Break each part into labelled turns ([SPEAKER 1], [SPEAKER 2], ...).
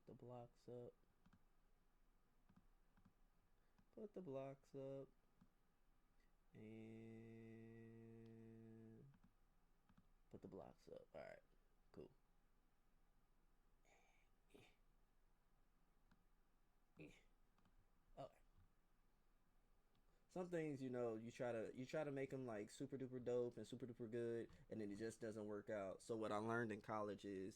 [SPEAKER 1] the blocks up. Put the blocks up. And put the blocks up. Alright, cool. Oh, some things you try to make them like super duper dope and super duper good, and then it just doesn't work out. So what I learned in college is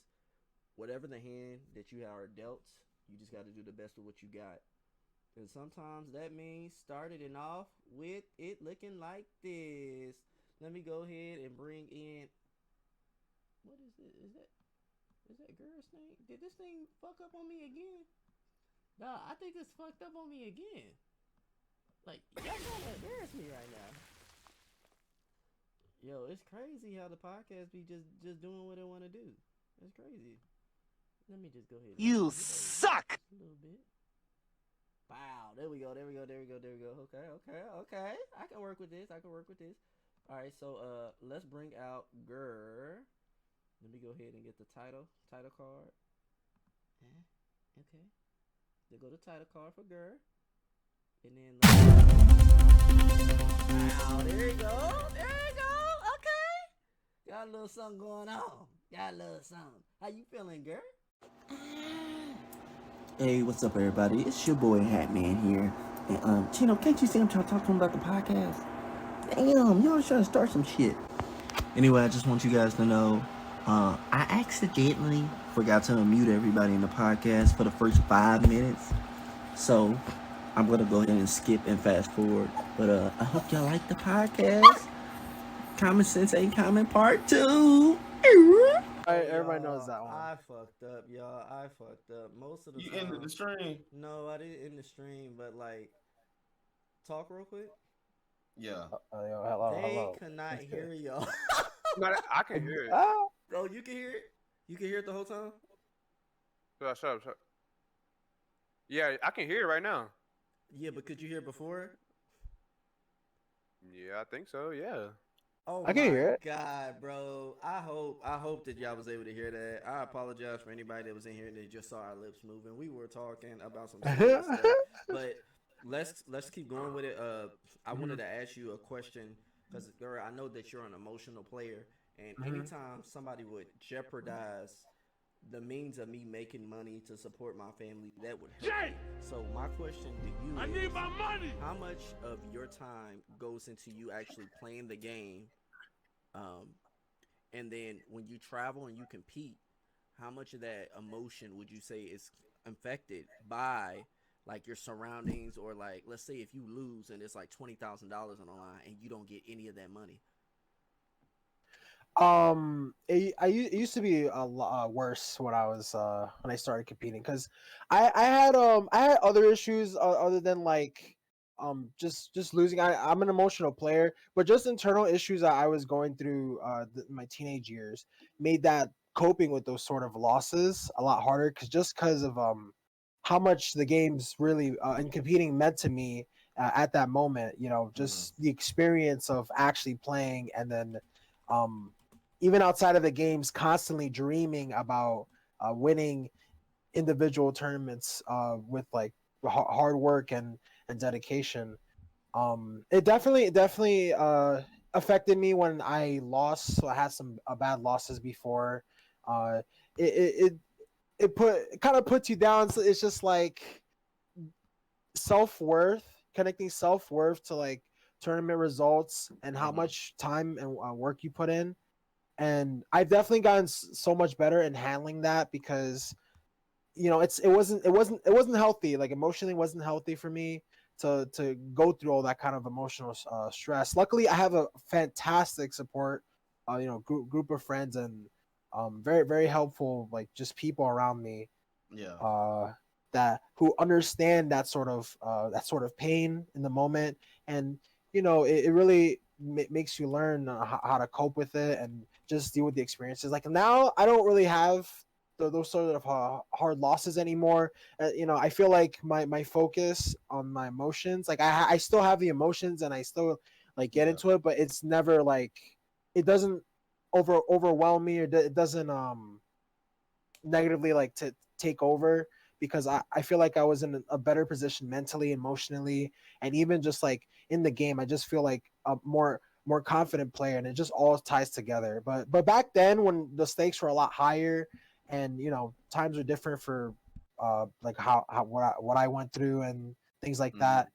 [SPEAKER 1] whatever the hand that you are dealt, you just got to do the best with what you got. And sometimes that means started it off with it looking like this. Let me go ahead and bring in. What is it? Is that girl's name? Did this thing fuck up on me again? Nah, I think it's fucked up on me again. Like y'all trying to embarrass me right now. Yo, it's crazy how the podcast be just doing what it want to do. It's crazy. Let me just go ahead and
[SPEAKER 2] You suck!
[SPEAKER 1] just a little bit. Wow, there we go, there we go, there we go, there we go. Okay, okay, okay. I can work with this. I can work with this. All right, so let's bring out Gur. Let me go ahead and get the title card. Okay. Then go to title card for Gur. And then wow, there you go. There you go. Okay. Got a little something going on. Got a little something. How you feeling, Gur?
[SPEAKER 2] Hey, what's up, everybody? It's your boy Hatman here. And Chino, can't you see I'm trying to talk to him about the podcast? Damn, y'all trying to start some shit. Anyway, I just want you guys to know, I accidentally forgot to unmute everybody in the podcast for the first 5 minutes. So I'm gonna go ahead and skip and fast forward. But I hope y'all like the podcast. Common Sense Ain't Common Part 2.
[SPEAKER 3] Everybody knows that one.
[SPEAKER 1] I fucked up, y'all. I fucked up. Most of the
[SPEAKER 4] You
[SPEAKER 1] time.
[SPEAKER 4] ended the stream.
[SPEAKER 1] No, I didn't end the stream, but like, talk real quick.
[SPEAKER 4] Yeah.
[SPEAKER 3] Hello.
[SPEAKER 1] They cannot hear y'all.
[SPEAKER 5] I can hear it.
[SPEAKER 3] Oh,
[SPEAKER 1] Oh, you can hear it? You can hear it the whole time?
[SPEAKER 5] Shut up. Yeah, I can hear it right now.
[SPEAKER 1] Yeah, but could you hear it before?
[SPEAKER 5] Yeah, I think so. Yeah.
[SPEAKER 1] Oh
[SPEAKER 3] I can hear it.
[SPEAKER 1] God, bro. I hope that y'all was able to hear that. I apologize for anybody that was in here and they just saw our lips moving. We were talking about some serious stuff. But let's keep going with it. I wanted to ask you a question because, girl, I know that you're an emotional player, and anytime somebody would jeopardize the means of me making money to support my family, that would hurt. So my question to you is,
[SPEAKER 6] need my money.
[SPEAKER 1] how much of your time goes into you actually playing the game? And then when you travel and you compete, how much of that emotion would you say is affected by like your surroundings, or like, let's say if you lose and it's like $20,000 on the line and you don't get any of that money?
[SPEAKER 3] it used to be a lot worse when I started competing because I had other issues other than like just losing. I'm an emotional player, but just internal issues that I was going through my teenage years made that coping with those sort of losses a lot harder because of how much the games really and competing meant to me at that moment. You know, just the experience of actually playing, and then um even outside of the games, constantly dreaming about winning individual tournaments with like hard work and dedication. It definitely affected me when I lost. So I had some bad losses before. Uh, it it kind of puts you down. So it's just like self-worth, connecting self-worth to like tournament results and how much time and work you put in. And I've definitely gotten so much better in handling that because it wasn't healthy, like emotionally wasn't healthy for me to go through all that kind of emotional stress. Luckily I have a fantastic support group of friends and very very helpful, like just people around me
[SPEAKER 4] Yeah.
[SPEAKER 3] that who understand that sort of pain in the moment. And it really makes you learn how to cope with it and just deal with the experiences. Like now I don't really have those sort of hard losses anymore. I feel like my focus on my emotions, like I still have the emotions and I still like get into it, but it's never like it doesn't overwhelm me, or it doesn't negatively like to take over, because I feel like I was in a better position mentally, emotionally, and even just like in the game. I just feel like a more confident player, and it just all ties together. But back then, when the stakes were a lot higher, and times are different for like how what I went through and things like that.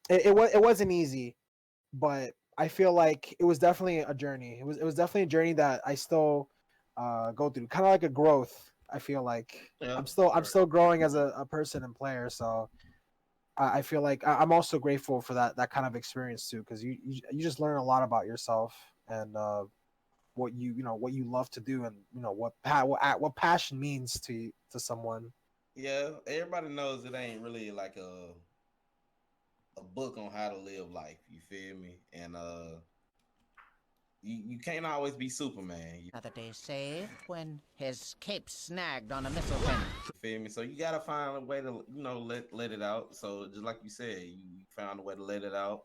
[SPEAKER 3] It wasn't easy, but I feel like it was definitely a journey. It was definitely a journey that I still go through, kind of like a growth. I feel like
[SPEAKER 4] Yeah.
[SPEAKER 3] I'm still growing as a person and player. So I feel like I'm also grateful for that kind of experience too, because you just learn a lot about yourself and what what you love to do, and what passion means to someone.
[SPEAKER 4] Yeah, everybody knows it ain't really like a book on how to live life. You feel me? And you can't always be Superman. You
[SPEAKER 6] Another day saved when his cape's snagged on a missile pin.
[SPEAKER 4] feel me? So you gotta find a way to let it out. So just like you said, you found a way to let it out,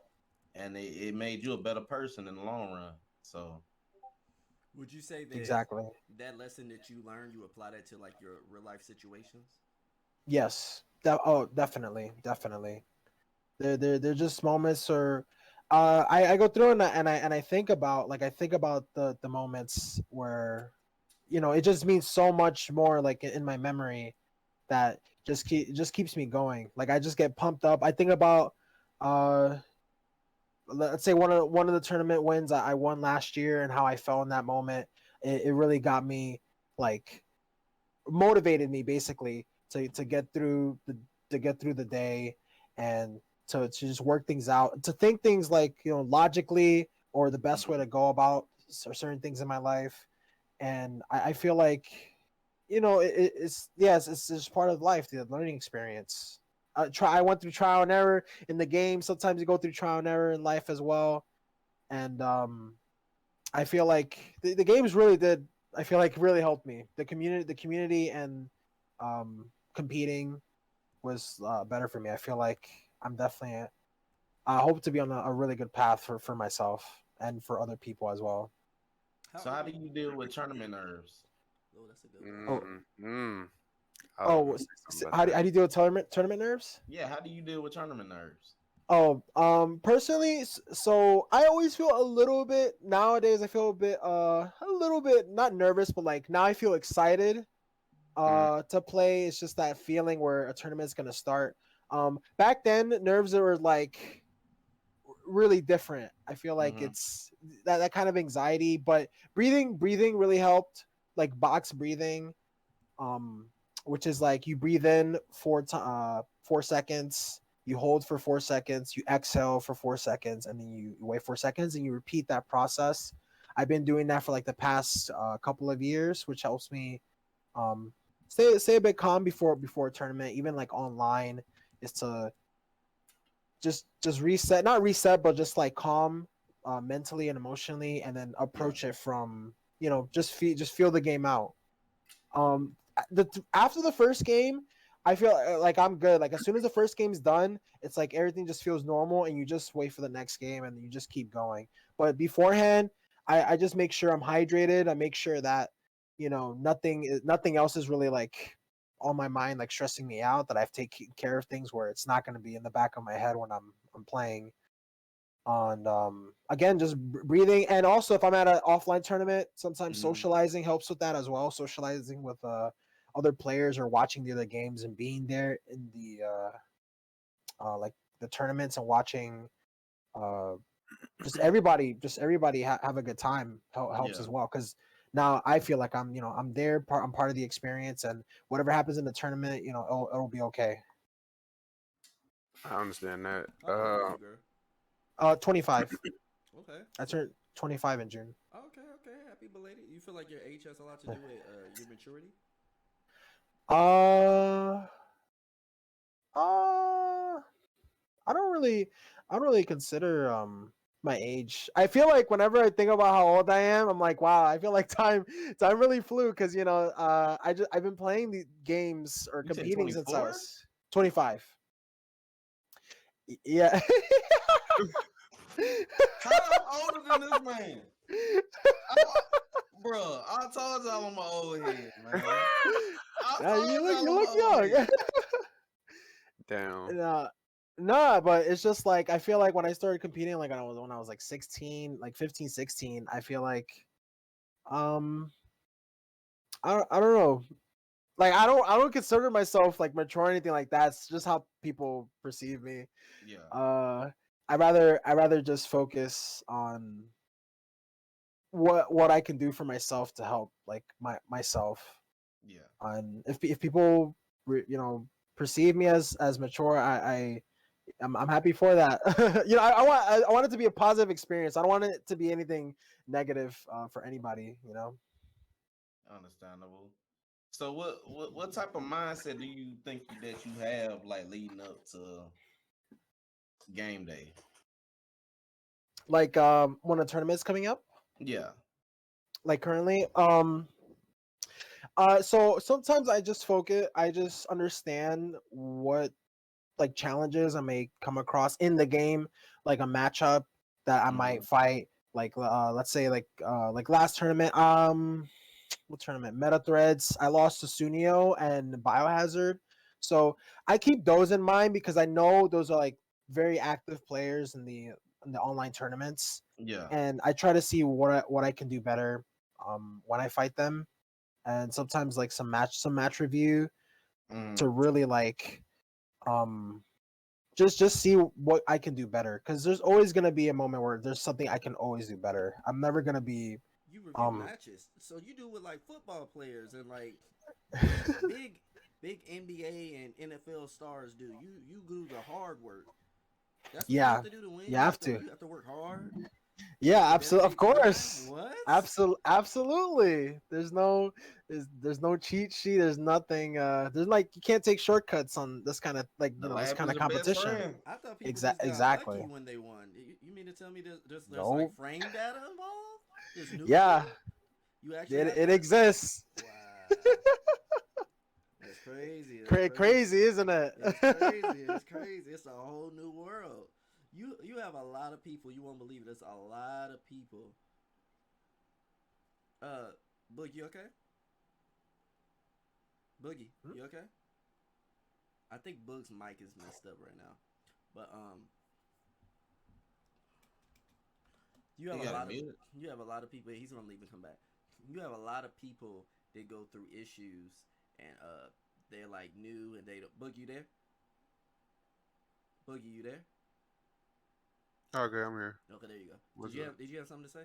[SPEAKER 4] and it made you a better person in the long run. So
[SPEAKER 1] Would you say that
[SPEAKER 3] Exactly.
[SPEAKER 1] that lesson that you learned, you apply that to like your real life situations?
[SPEAKER 3] Yes. Definitely, definitely. They're just moments, or I go through and I think about the moments where it just means so much more, like in my memory, that just keeps me going. Like I just get pumped up. I think about uh let's say one of the tournament wins I won last year, and how I felt in that moment. It really got me, like, motivated me basically to get through the day, and to just work things out, to think things like logically, or the best way to go about certain things in my life. And I feel like it's yes, it's just part of life, the learning experience. I went through trial and error in the game. Sometimes you go through trial and error in life as well. And I feel like the games really did. I feel like really helped me. The community, and competing was better for me. I feel like I'm definitely. I hope to be on a really good path for myself and for other people as well.
[SPEAKER 4] so how do you deal with tournament nerves?
[SPEAKER 1] Oh, that's a good one.
[SPEAKER 3] Oh,
[SPEAKER 5] I was
[SPEAKER 3] oh,
[SPEAKER 5] gonna say something
[SPEAKER 3] how
[SPEAKER 5] about
[SPEAKER 3] do you deal with tournament nerves?
[SPEAKER 4] Yeah, how do you deal with tournament nerves?
[SPEAKER 3] Oh, personally, so I always feel a little bit nowadays. I feel a little bit not nervous, but like now I feel excited to play. It's just that feeling where a tournament's gonna start. Back then, nerves were like really different. I feel like it's that kind of anxiety, but breathing really helped, like box breathing, um, which is like you breathe in 4 seconds, you hold for 4 seconds, you exhale for 4 seconds, and then you wait 4 seconds, and you repeat that process. I've been doing that for like the past couple of years, which helps me um, stay a bit calm before a tournament, even like online, is to just reset, not reset, but just like calm mentally and emotionally, and then
[SPEAKER 4] Yeah.
[SPEAKER 3] approach it from just feel the game out. After the first game, I feel like I'm good. Like as soon as the first game's done, it's like everything just feels normal, and you just wait for the next game, and you just keep going. But beforehand, I just make sure I'm hydrated. I make sure that nothing else is really like on my mind, like stressing me out. That I've taken care of things where it's not going to be in the back of my head when I'm playing. On again, just breathing, and also if I'm at an offline tournament, sometimes socializing helps with that as well. Socializing with other players, or watching the other games, and being there in the like the tournaments, and watching uh just everybody have a good time helps
[SPEAKER 4] Yeah.
[SPEAKER 3] as well, because now I feel like I'm there, I'm part of the experience, and whatever happens in the tournament, it'll be okay.
[SPEAKER 5] I understand that.
[SPEAKER 1] How old are you, girl?
[SPEAKER 3] 25.
[SPEAKER 1] Okay.
[SPEAKER 3] I turned 25 in June.
[SPEAKER 1] Okay, okay. Happy belated. You feel like your age has a lot to do with your maturity?
[SPEAKER 3] Uh, uh, I don't really consider my age. I feel like whenever I think about how old I am, I'm like, wow, I feel like time really flew, because I've been playing the games or
[SPEAKER 4] You said
[SPEAKER 3] competing since I
[SPEAKER 4] 24?
[SPEAKER 3] was 25. Yeah.
[SPEAKER 4] How I'm older than this man? Bro, I told y'all I'm an old head, man.
[SPEAKER 3] Yeah,
[SPEAKER 4] saw
[SPEAKER 3] you
[SPEAKER 4] y'all
[SPEAKER 3] look
[SPEAKER 4] on my
[SPEAKER 3] young.
[SPEAKER 4] way.
[SPEAKER 5] Damn.
[SPEAKER 3] And, nah, but it's just like I feel like when I started competing, like when I was like 16, like 15, 16, I feel like um I don't know. Like I don't consider myself like mature or anything like that. It's just how people perceive me.
[SPEAKER 4] Yeah,
[SPEAKER 3] Uh I rather just focus on what I can do for myself to help like myself.
[SPEAKER 4] yeah.
[SPEAKER 3] And if people perceive me as mature, I'm happy for that. I want it to be a positive experience. I don't want it to be anything negative for anybody.
[SPEAKER 4] Understandable. So what type of mindset do you think that you have like leading up to game day?
[SPEAKER 3] Like when a tournament's coming up,
[SPEAKER 4] Yeah.
[SPEAKER 3] like currently, so sometimes I just understand what like challenges I may come across in the game, like a matchup that I
[SPEAKER 4] Hmm.
[SPEAKER 3] might fight. Like let's say like last tournament, what tournament? Meta Threads. I lost to Sunio and Biohazard. So I keep those in mind because I know those are like very active players in the online tournaments,
[SPEAKER 4] Yeah.
[SPEAKER 3] and I try to see what I can do better when I fight them, and sometimes like some match review to
[SPEAKER 4] Mm.
[SPEAKER 3] really like um just see what I can do better because there's always gonna be a moment where there's something I can always do better. I'm never gonna be
[SPEAKER 1] You review
[SPEAKER 3] um
[SPEAKER 1] matches, so you do with like football players and like big NBA and NFL stars do. You do the hard work. That's what you have
[SPEAKER 3] yeah,
[SPEAKER 1] to do to win.
[SPEAKER 3] you have to.
[SPEAKER 1] You have to work hard. You have
[SPEAKER 3] Yeah,
[SPEAKER 1] to
[SPEAKER 3] absolutely, of
[SPEAKER 1] dedicate time.
[SPEAKER 3] course.
[SPEAKER 1] What?
[SPEAKER 3] Absolutely. There's no cheat sheet. There's nothing. There's like you can't take shortcuts on this kind of like
[SPEAKER 4] The
[SPEAKER 3] this
[SPEAKER 4] lab
[SPEAKER 3] kind
[SPEAKER 4] is
[SPEAKER 3] of
[SPEAKER 4] the best
[SPEAKER 3] competition.
[SPEAKER 4] friend.
[SPEAKER 1] I thought people just got
[SPEAKER 3] Exactly.
[SPEAKER 1] lucky when they won. You mean to tell me there's like
[SPEAKER 3] Nope.
[SPEAKER 1] frame data involved? There's neutral.
[SPEAKER 3] Yeah,
[SPEAKER 1] You actually have
[SPEAKER 3] it
[SPEAKER 1] to.
[SPEAKER 3] exists.
[SPEAKER 1] Wow, that's crazy. That's crazy.
[SPEAKER 3] Crazy, isn't it?
[SPEAKER 1] It's crazy. It's crazy. It's a whole new world. You have a lot of people. You won't believe it. There's a lot of people. Boogie, you okay? Boogie,
[SPEAKER 3] Hmm?
[SPEAKER 1] you okay? I think Boog's mic is messed up right now. But you have
[SPEAKER 4] You
[SPEAKER 1] a
[SPEAKER 4] got it
[SPEAKER 1] lot of
[SPEAKER 4] muted.
[SPEAKER 1] you have a lot of people. He's gonna leave and come back. You have a lot of people that go through issues and they're like new and they don't. Boogie, you there? Boogie, you there?
[SPEAKER 5] Okay, I'm here.
[SPEAKER 1] Okay, there you go.
[SPEAKER 5] What's up?
[SPEAKER 1] Did you have something to say?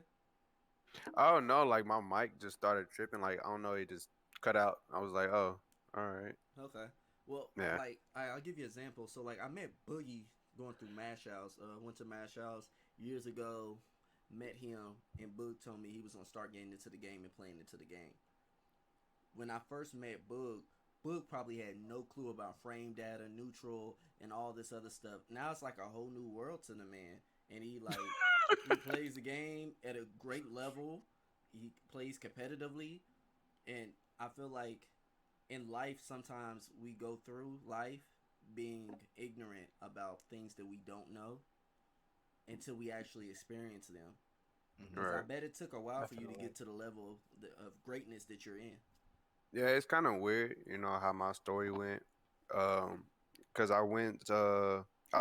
[SPEAKER 5] Oh no, like my mic just started tripping. Like I don't know, it just cut out. I was like, oh, all right,
[SPEAKER 1] Okay. Well,
[SPEAKER 5] yeah.
[SPEAKER 1] like I'll give you an example. So like I met Boogie going through Mash House. Went to Mash House years ago. Met him and Boog told me he was gonna start getting into the game and playing into the game. When I first met Boog probably had no clue about frame data, neutral, and all this other stuff. Now it's like a whole new world to the man, and he plays the game at a great level. He plays competitively, and I feel like in life sometimes we go through life being ignorant about things that we don't know until we actually experience them.
[SPEAKER 4] Mhm.
[SPEAKER 1] Because I
[SPEAKER 5] Right.
[SPEAKER 1] bet it took a while for you to
[SPEAKER 3] Definitely.
[SPEAKER 1] get to the level of greatness that you're in.
[SPEAKER 5] Yeah, it's kind of weird, how my story went. Um, cause I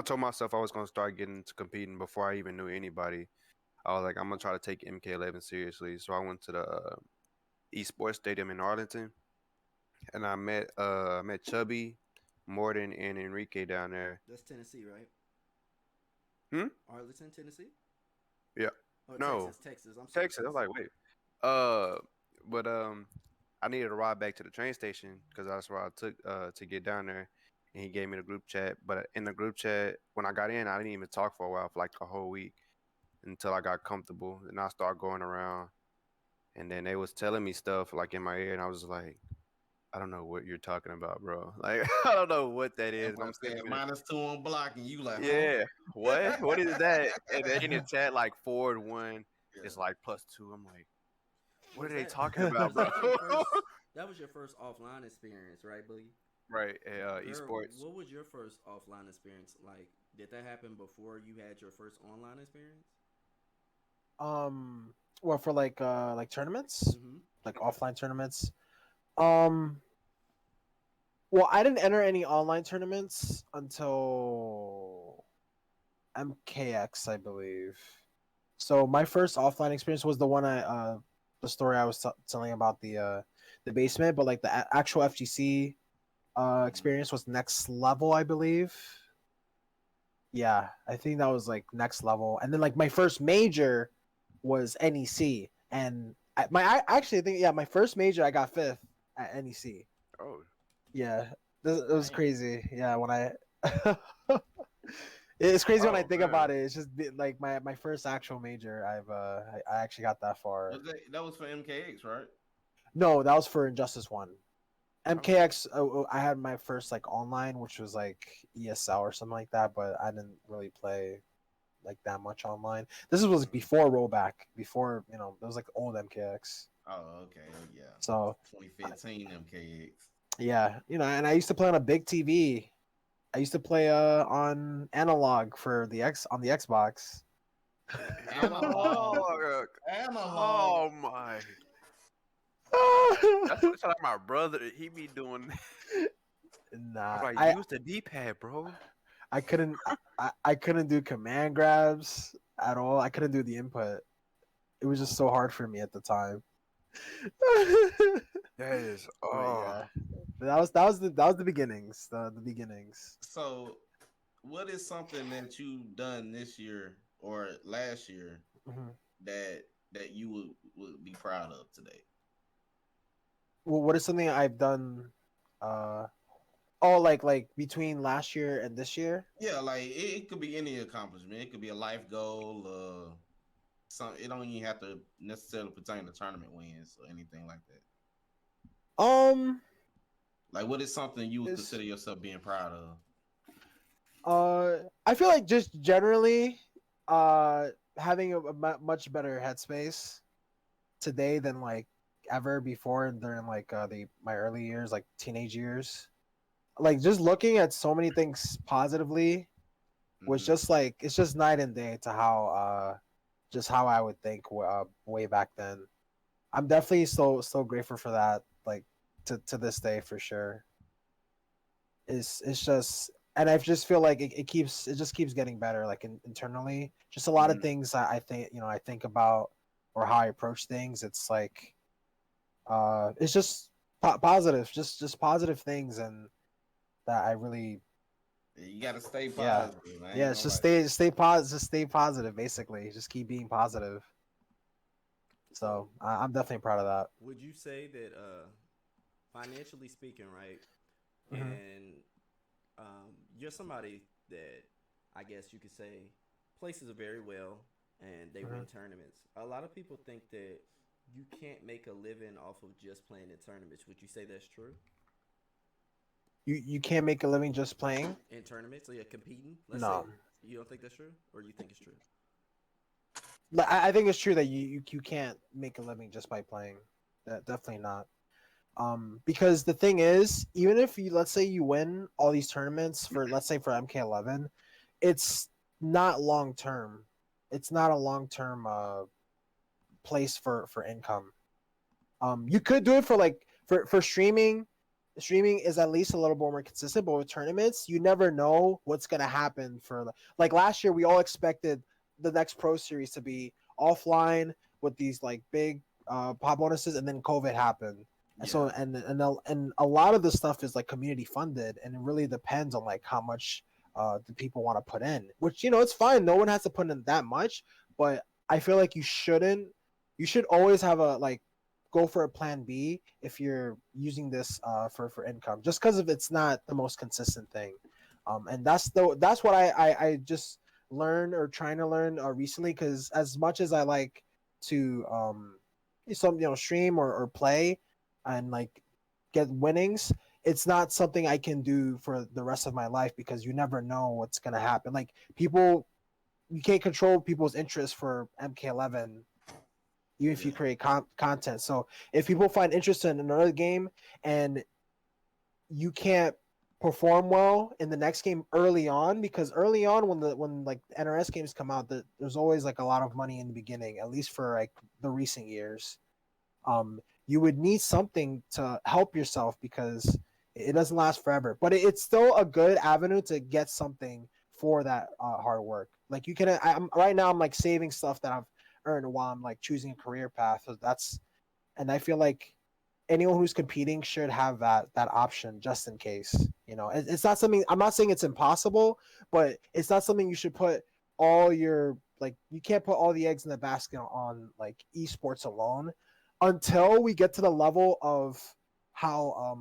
[SPEAKER 5] told myself I was gonna start getting into competing before I even knew anybody. I was like, I'm gonna try to take MK11 seriously. So I went to the esports stadium in Arlington, and I met Chubby, Morton, and Enrique down there.
[SPEAKER 1] That's Tennessee, right?
[SPEAKER 5] Hmm.
[SPEAKER 1] Arlington, Tennessee?
[SPEAKER 5] Yeah.
[SPEAKER 1] Oh,
[SPEAKER 5] No,
[SPEAKER 1] Texas. I'm sorry,
[SPEAKER 5] Texas. I was
[SPEAKER 1] Texas.
[SPEAKER 5] like, wait. Uh, but I needed a ride back to the train station because that's where I took to get down there, and he gave me the group chat. But in the group chat, when I got in, I didn't even talk for a while, for like a whole week, until I got comfortable, and I started going around, and then they was telling me stuff like in my ear, and I was like, I don't know what you're talking about, bro. Like I don't know what that is,
[SPEAKER 4] That's
[SPEAKER 5] and
[SPEAKER 4] what
[SPEAKER 5] I'm
[SPEAKER 4] I
[SPEAKER 5] sitting
[SPEAKER 4] said.
[SPEAKER 5] there.
[SPEAKER 4] -2 on block, and you like, huh?
[SPEAKER 5] Yeah, what? What is that? And then in the chat, like forward one
[SPEAKER 4] Yeah.
[SPEAKER 5] is like +2. I'm like, what
[SPEAKER 1] Was
[SPEAKER 5] are they
[SPEAKER 1] that
[SPEAKER 5] talking about, bro?
[SPEAKER 1] that was your first offline experience, right, Boogie?
[SPEAKER 5] Right,
[SPEAKER 1] Girl,
[SPEAKER 5] esports.
[SPEAKER 1] what was your first offline experience like? Did that happen before you had your first online experience?
[SPEAKER 3] um, well, for like tournaments,
[SPEAKER 1] Mm-hmm.
[SPEAKER 3] like offline tournaments. Um, Well, I didn't enter any online tournaments until MKX, I believe. So my first offline experience was the one the story I was telling about the basement, but like the actual FGC experience was next level, I believe. Yeah, I think that was like next level, and then like my first major was NEC, and I actually think my first major I got fifth at NEC.
[SPEAKER 5] Oh,
[SPEAKER 3] Yeah, it was
[SPEAKER 4] Damn.
[SPEAKER 3] crazy. Yeah, when I it's crazy when I
[SPEAKER 5] oh
[SPEAKER 3] think
[SPEAKER 5] man.
[SPEAKER 3] about it. It's just like my first actual major. I actually got that far.
[SPEAKER 4] That was for MKX, right?
[SPEAKER 3] No, that was for Injustice One.
[SPEAKER 4] Okay.
[SPEAKER 3] MKX, I had my first like online, which was like ESL or something like that, but I didn't really play like that much online. This was before rollback, before it was like old MKX.
[SPEAKER 4] Oh, okay. Yeah.
[SPEAKER 3] So
[SPEAKER 4] 2015 MKX.
[SPEAKER 3] yeah, and I used to play on a big TV. I used to play on analog for the X on the Xbox.
[SPEAKER 4] Analog.
[SPEAKER 5] Oh,
[SPEAKER 4] Analog.
[SPEAKER 5] oh my. That's like my brother. He be doing. I'm
[SPEAKER 3] Nah,
[SPEAKER 5] like, use the D-pad, bro.
[SPEAKER 3] I couldn't I couldn't do command grabs at all. I couldn't do the input. It was just so hard for me at the time.
[SPEAKER 5] That is.
[SPEAKER 3] But
[SPEAKER 5] Oh.
[SPEAKER 3] yeah, that was the beginnings. The beginnings.
[SPEAKER 4] So, what is something that you've done this year or last year
[SPEAKER 3] Mhm.
[SPEAKER 4] that you would be proud of today?
[SPEAKER 3] Well, what is something I've done? Oh, like between last year and this year.
[SPEAKER 4] Yeah, like it could be any accomplishment. It could be a life goal. Some it don't even have to necessarily pertain to tournament wins or anything like that.
[SPEAKER 3] Um,
[SPEAKER 4] Like, what is something you would
[SPEAKER 3] is
[SPEAKER 4] consider yourself being proud of?
[SPEAKER 3] I feel like just generally, having a much better headspace today than like ever before during like my early years, like teenage years. Like just looking at so many things positively was
[SPEAKER 4] Mhm.
[SPEAKER 3] just like it's just night and day to how just how I would think way back then. I'm definitely so grateful for that. Like to this day for sure. It's just and I just feel like it just keeps getting better like internally. Just a lot of
[SPEAKER 4] Mhm.
[SPEAKER 3] things I think I think about or how I approach things. It's like it's just positive, just positive things and that I really
[SPEAKER 4] You got to stay
[SPEAKER 3] yeah
[SPEAKER 4] positive. I
[SPEAKER 3] yeah.
[SPEAKER 4] ain't
[SPEAKER 3] It's
[SPEAKER 4] gonna
[SPEAKER 3] just
[SPEAKER 4] lie.
[SPEAKER 3] stay positive. Basically, just keep being positive.
[SPEAKER 1] So
[SPEAKER 3] So I'm definitely proud of that.
[SPEAKER 1] would you say that financially speaking, right?
[SPEAKER 3] Hmm.
[SPEAKER 1] And you're somebody that I guess you could say places very well and they
[SPEAKER 3] Hmm.
[SPEAKER 1] win tournaments. A lot of people think that you can't make a living off of just playing in tournaments. Would you say that's true?
[SPEAKER 3] You can't make a living just playing.
[SPEAKER 1] In tournaments, so you're competing. Let's say
[SPEAKER 3] No,
[SPEAKER 1] you don't think that's true, or you think it's true.
[SPEAKER 3] I think it's true that you can't make a living just by playing. That definitely not. Because the thing is, even if you let's say you win all these tournaments for let's say for MK11, it's not long term. It's not a long term place for income. You could do it for like for streaming. Streaming is at least a little more consistent, but with tournaments, you never know what's gonna happen. For like last year, we all expected the next Pro Series to be offline with these like big pop bonuses, and then COVID happened. And
[SPEAKER 1] Yeah,
[SPEAKER 3] so and a lot of the stuff is like community funded, and it really depends on like how much the people want to put in. Which it's fine. No one has to put in that much, but I feel like you shouldn't. You should always have a like go for a plan B if you're using this for income, just because of it's not the most consistent thing. And that's what I just learned or trying to learn recently, because as much as I like to some stream or play and like get winnings, it's not something I can do for the rest of my life because you never know what's gonna happen. Like people, you can't control people's interest for MK11 even if
[SPEAKER 4] Yeah.
[SPEAKER 3] you create content. So if people find interest in another game and you can't perform well in the next game early on, because early on when like NRS games come out, there's always like a lot of money in the beginning, at least for like the recent years. You would need something to help yourself because It doesn't last forever, but it's still a good avenue to get something for that hard work. Like you can, I'm right now. I'm like saving stuff that I've earned while I'm like choosing a career path. So and I feel like anyone who's competing should have that option just in case. It's not something. I'm not saying it's impossible, but it's not something you should put all your like. You can't put all the eggs in the basket on like esports alone until we get to the level of how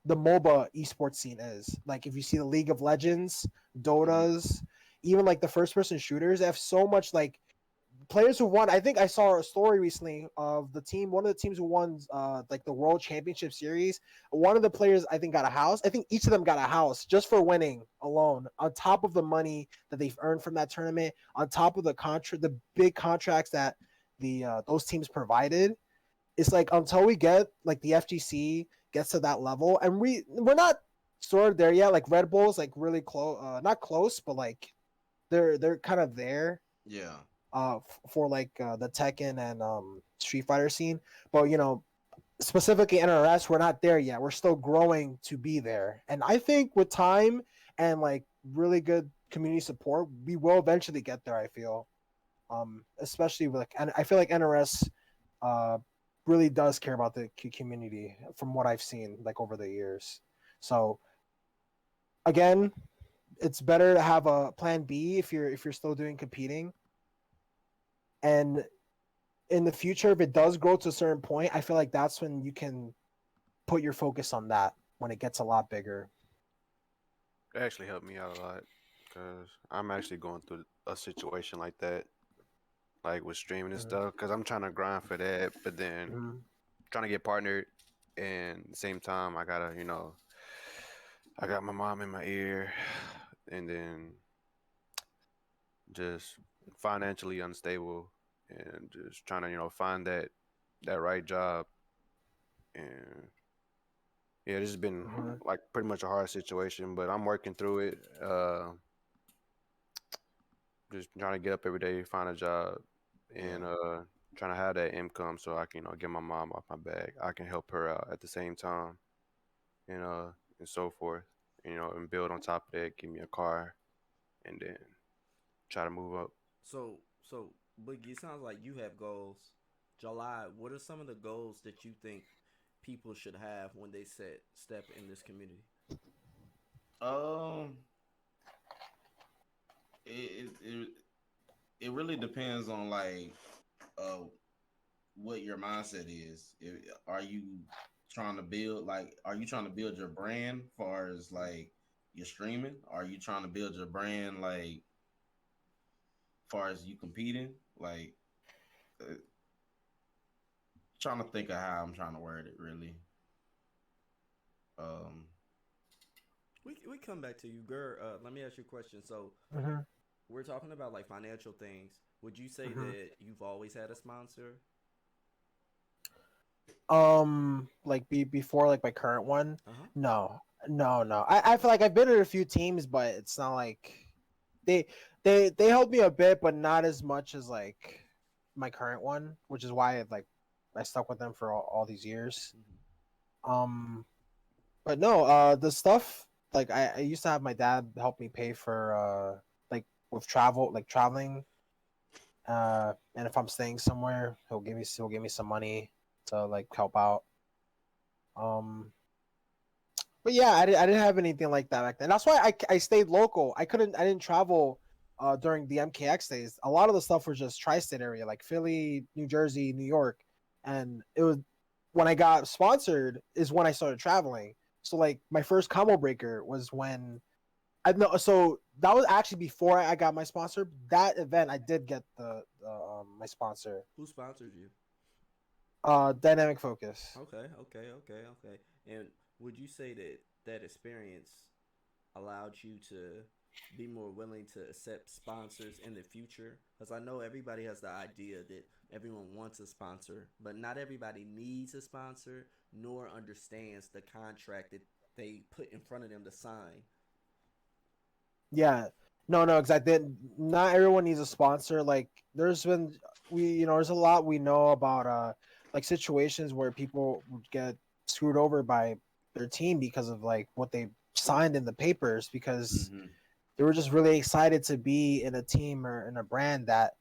[SPEAKER 3] the MOBA esports scene is. Like if you see the League of Legends, Dotas, even like the first person shooters, they have so much like players who won. I think I saw a story recently of one of the teams who won like the World Championship Series. One of the players I think got a house. I think each of them got a house just for winning alone, on top of the money that they've earned from that tournament, on top of the big contracts that the those teams provided. It's like until we get like the FGC gets to that level, and we're not sort of there yet. Like Red Bull's like really close, not close, but like they're kind of there.
[SPEAKER 4] Yeah.
[SPEAKER 3] For like the Tekken and Street Fighter scene, but specifically NRS, we're not there yet. We're still growing to be there, and I think with time and like really good community support, we will eventually get there. I feel, especially with and I feel like NRS, really does care about the community from what I've seen like over the years. So again, it's better to have a plan B if you're still doing competing. And in the future, if it does grow to a certain point, I feel like that's when you can put your focus on that when it gets a lot bigger.
[SPEAKER 5] It actually helped me out a lot because I'm actually going through a situation like that, like with streaming and stuff. Because I'm trying to grind for that, but then trying to get partnered, and at the same time, I gotta, I got my mom in my ear, and then just financially unstable, and just trying to, find that right job, and yeah, this has been like pretty much a hard situation, but I'm working through it. Just trying to get up every day, find a job, and trying to have that income so I can, get my mom off my back. I can help her out at the same time, and so forth. And build on top of that, give me a car, and then try to move up.
[SPEAKER 1] So, Boogie, it sounds like you have goals. July, what are some of the goals that you think people should have when they step in this community?
[SPEAKER 4] It really depends on like what your mindset is. Are you trying to build your brand far as like your streaming? Are you trying to build your brand like far as you competing? Like trying to think of how I'm trying to word it really.
[SPEAKER 1] We come back to you, girl. Let me ask you a question. So we're talking about like financial things. Would you say that you've always had a sponsor?
[SPEAKER 3] Like before like my current one? No. I feel like I've been in a few teams, but it's not like they helped me a bit, but not as much as like my current one, which is why I stuck with them for all these years. But no, the stuff like I used to have my dad help me pay for like with traveling. And if I'm staying somewhere, he'll give me some money to like help out. But yeah, I didn't have anything like that back then. That's why I stayed local. I didn't travel during the MKX days. A lot of the stuff was just tri-state area, like Philly, New Jersey, New York, and it was when I got sponsored is when I started traveling. So like my first combo breaker was when I know. So that was actually before I got my sponsor. That event I did get the my sponsor.
[SPEAKER 1] Who sponsored you?
[SPEAKER 3] Dynamic Focus.
[SPEAKER 1] Okay. And would you say that experience allowed you to be more willing to accept sponsors in the future? Because I know everybody has the idea that everyone wants a sponsor, but not everybody needs a sponsor nor understands the contract that they put in front of them to sign.
[SPEAKER 3] Yeah. No, exactly. Not everyone needs a sponsor. Like there's been there's a lot we know about like situations where people get screwed over by their team because of like what they signed in the papers, because
[SPEAKER 4] Mhm.
[SPEAKER 3] they were just really excited to be in a team or in a brand that,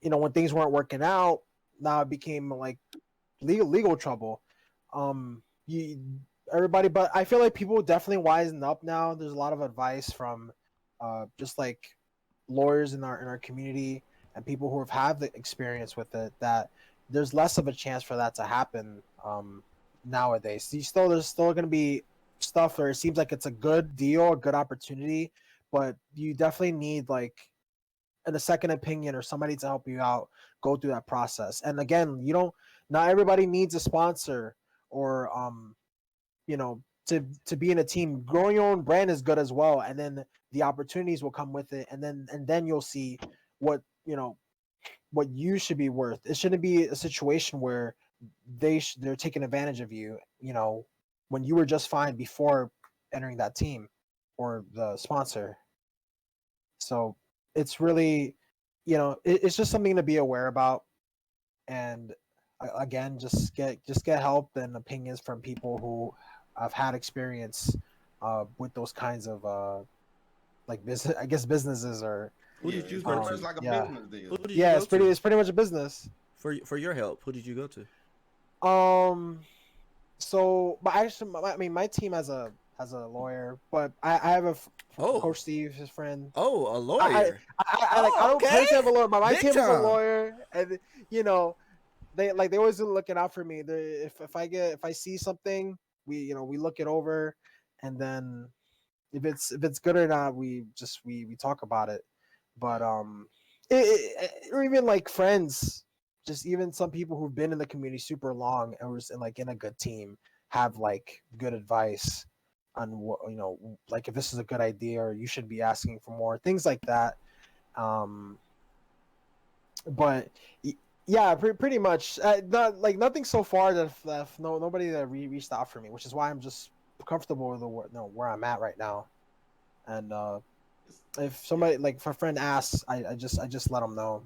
[SPEAKER 3] when things weren't working out, now it became like legal trouble. You everybody, but I feel like people definitely wisen up now. There's a lot of advice from just like lawyers in our community and people who have had the experience with it, that there's less of a chance for that to happen nowadays. There's still going to be stuff where it seems like it's a good deal, a good opportunity, but you definitely need like a second opinion or somebody to help you out go through that process. And again, not everybody needs a sponsor or to be in a team. Growing your own brand is good as well, and then the opportunities will come with it, and then you'll see what what you should be worth. It shouldn't be a situation where they're taking advantage of you, when you were just fine before entering that team or the sponsor. So it's really, it's just something to be aware about. And again, just get help and opinions from people who have had experience with those kinds of like business, I guess, businesses, or
[SPEAKER 1] Who
[SPEAKER 4] Yeah,
[SPEAKER 1] did you
[SPEAKER 4] it's
[SPEAKER 1] go
[SPEAKER 4] pretty
[SPEAKER 1] to?
[SPEAKER 4] much like a
[SPEAKER 3] yeah.
[SPEAKER 4] business deal.
[SPEAKER 1] Who did you
[SPEAKER 3] Yeah,
[SPEAKER 1] go to
[SPEAKER 3] it's pretty much a business.
[SPEAKER 1] for your help? Who did you go to?
[SPEAKER 3] So, but actually, I mean, my team has a lawyer, but I have
[SPEAKER 1] Oh,
[SPEAKER 3] Coach Steve, his friend.
[SPEAKER 1] oh, a
[SPEAKER 3] I
[SPEAKER 1] lawyer.
[SPEAKER 3] I
[SPEAKER 1] Oh,
[SPEAKER 3] don't
[SPEAKER 1] okay.
[SPEAKER 3] personally have a lawyer, but my
[SPEAKER 1] Big
[SPEAKER 3] team has a
[SPEAKER 1] time.
[SPEAKER 3] lawyer, and you know they always looking out for me. If I see something, we look it over, and then if it's good or not, we talk about it. But or even like friends, just even some people who've been in the community super long and was in a good team have like good advice on what, like if this is a good idea or you should be asking for more things like that. Um, but yeah, pretty much not like nothing so far that nobody that reached out for me, which is why I'm just comfortable with where I'm at right now. And if somebody like if a friend asks, I just let them know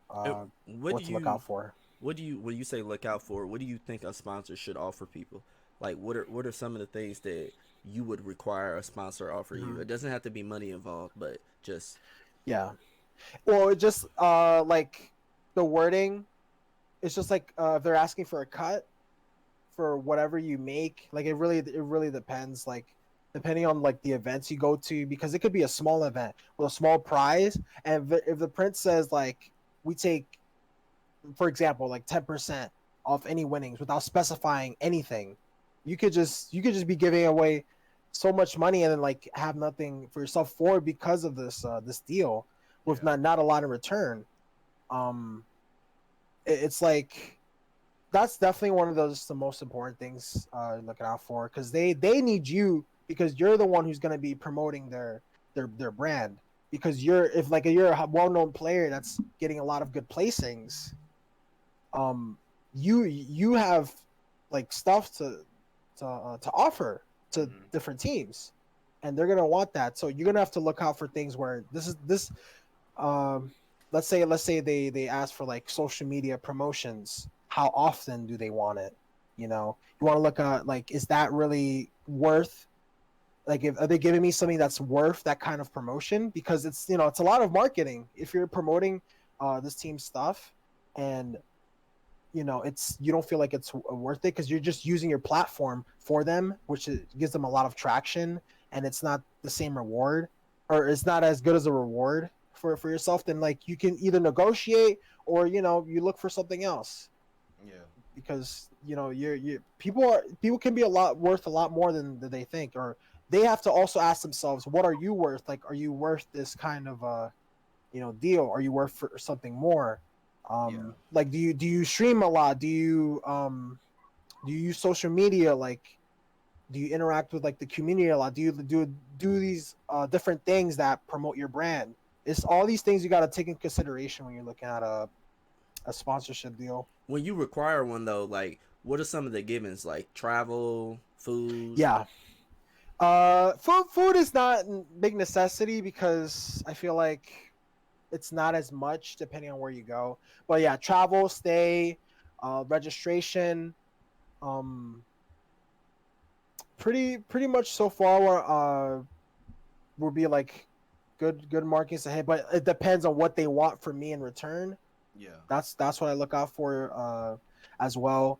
[SPEAKER 1] What
[SPEAKER 3] what
[SPEAKER 1] do
[SPEAKER 3] to look
[SPEAKER 1] you
[SPEAKER 3] out for.
[SPEAKER 1] when you say look out for? What do you think a sponsor should offer people? Like what are some of the things that you would require a sponsor offer you?
[SPEAKER 3] Mhm.
[SPEAKER 1] It doesn't have to be money involved, but just
[SPEAKER 3] Yeah. Well, it just like the wording. It's just like if they're asking for a cut for whatever you make, like it really depends. Like depending on like the events you go to, because it could be a small event with a small prize, and if the print says like we take, for example, like 10% off any winnings without specifying anything, you could just be giving away so much money and then like have nothing for yourself because of this deal with
[SPEAKER 4] Yeah.
[SPEAKER 3] not a lot in return. Um, it's like that's definitely one of the most important things looking out for, because they need you, because you're the one who's going to be promoting their brand, because you're a well-known player that's getting a lot of good placings. You have like stuff to offer to
[SPEAKER 4] Mhm.
[SPEAKER 3] different teams, and they're gonna want that. So you're gonna have to look out for things where this. Um, let's say they ask for like social media promotions. How often do they want it? You want to look at like, is that really worth? Like, if are they giving me something that's worth that kind of promotion? Because it's a lot of marketing if you're promoting this team stuff, and it's you don't feel like it's worth it because you're just using your platform for them, which gives them a lot of traction, and it's not the same reward, or it's not as good as a reward for yourself. Then like you can either negotiate, or you look for something else,
[SPEAKER 4] Yeah.
[SPEAKER 3] because you people can be worth a lot more than they think, or they have to also ask themselves, what are you worth? Like, are you worth this kind of deal? Are you worth for something more?
[SPEAKER 4] Yeah.
[SPEAKER 3] Like, do you stream a lot? Do you use social media? Like, do you interact with like the community a lot? Do these different things that promote your brand? It's all these things you got to take in consideration when you're looking at a sponsorship deal.
[SPEAKER 1] when you require one though, like what are some of the givens like travel, food?
[SPEAKER 3] Yeah. Food is not a big necessity, because I feel like it's not as much depending on where you go. But yeah, travel, stay, registration, um, pretty much so far. Will be like good markings ahead, but it depends on what they want from me in return.
[SPEAKER 4] Yeah.
[SPEAKER 3] That's what I look out for as well.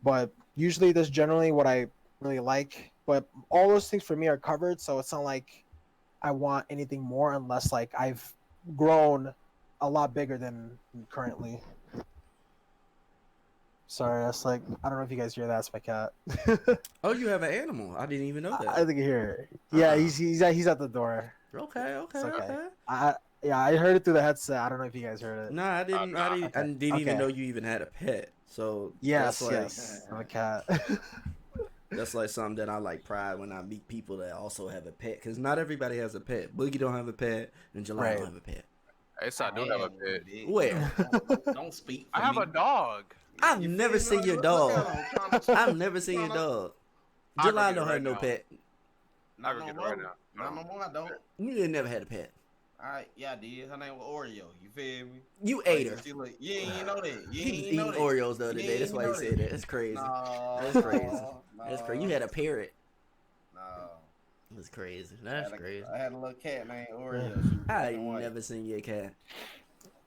[SPEAKER 3] But usually that's generally what I really like. But all those things for me are covered, so it's not like I want anything more unless like I've grown a lot bigger than currently. Sorry, that's like I don't know if you guys hear that. That's my cat.
[SPEAKER 1] Oh, you have an animal. I didn't even know that.
[SPEAKER 3] I think you hear it. Yeah, he's at the door.
[SPEAKER 1] Okay.
[SPEAKER 3] It's okay. I heard it through the headset. I don't know if you guys heard it.
[SPEAKER 1] No, I didn't. I didn't even
[SPEAKER 3] Okay.
[SPEAKER 1] know you even had a pet. So
[SPEAKER 3] Yes,
[SPEAKER 1] that's like,
[SPEAKER 3] yes, I'm a cat.
[SPEAKER 1] That's like something that I like pride when I meet people that also have a pet, because not everybody has a pet. Boogie don't have a pet, and July don't have a pet.
[SPEAKER 5] Yes, I do have a pet.
[SPEAKER 1] Where?
[SPEAKER 4] Don't speak.
[SPEAKER 5] I have a dog.
[SPEAKER 1] I've
[SPEAKER 4] You
[SPEAKER 1] never
[SPEAKER 4] feel me?
[SPEAKER 1] seen your
[SPEAKER 4] Look
[SPEAKER 1] dog.
[SPEAKER 4] at him, trying to-
[SPEAKER 1] I've never seen your
[SPEAKER 4] trying to-
[SPEAKER 1] dog.
[SPEAKER 5] I'll go
[SPEAKER 1] July
[SPEAKER 5] get it
[SPEAKER 1] don't have
[SPEAKER 5] right
[SPEAKER 1] no
[SPEAKER 5] now.
[SPEAKER 1] pet.
[SPEAKER 4] Not
[SPEAKER 5] I'll
[SPEAKER 4] no
[SPEAKER 5] get it
[SPEAKER 4] more.
[SPEAKER 5] right now.
[SPEAKER 4] Not no more. I don't.
[SPEAKER 1] You ain't never had a pet.
[SPEAKER 4] Alright, yeah, I did. Her name was Oreo. You feel me?
[SPEAKER 1] You ate her.
[SPEAKER 4] She look, you ain't know that. You
[SPEAKER 1] He was
[SPEAKER 4] ain't know
[SPEAKER 1] eating
[SPEAKER 4] that.
[SPEAKER 1] Oreos the other
[SPEAKER 4] You
[SPEAKER 1] day. That's
[SPEAKER 4] ain't
[SPEAKER 1] why he
[SPEAKER 4] know
[SPEAKER 1] said that. That's crazy.
[SPEAKER 4] No,
[SPEAKER 1] That's crazy.
[SPEAKER 4] no,
[SPEAKER 1] That's crazy. You had a parrot.
[SPEAKER 4] No.
[SPEAKER 1] That's crazy. That's crazy.
[SPEAKER 4] I had a little cat named Oreo. She was
[SPEAKER 1] I
[SPEAKER 4] black
[SPEAKER 1] ain't
[SPEAKER 4] and white.
[SPEAKER 1] never seen your cat.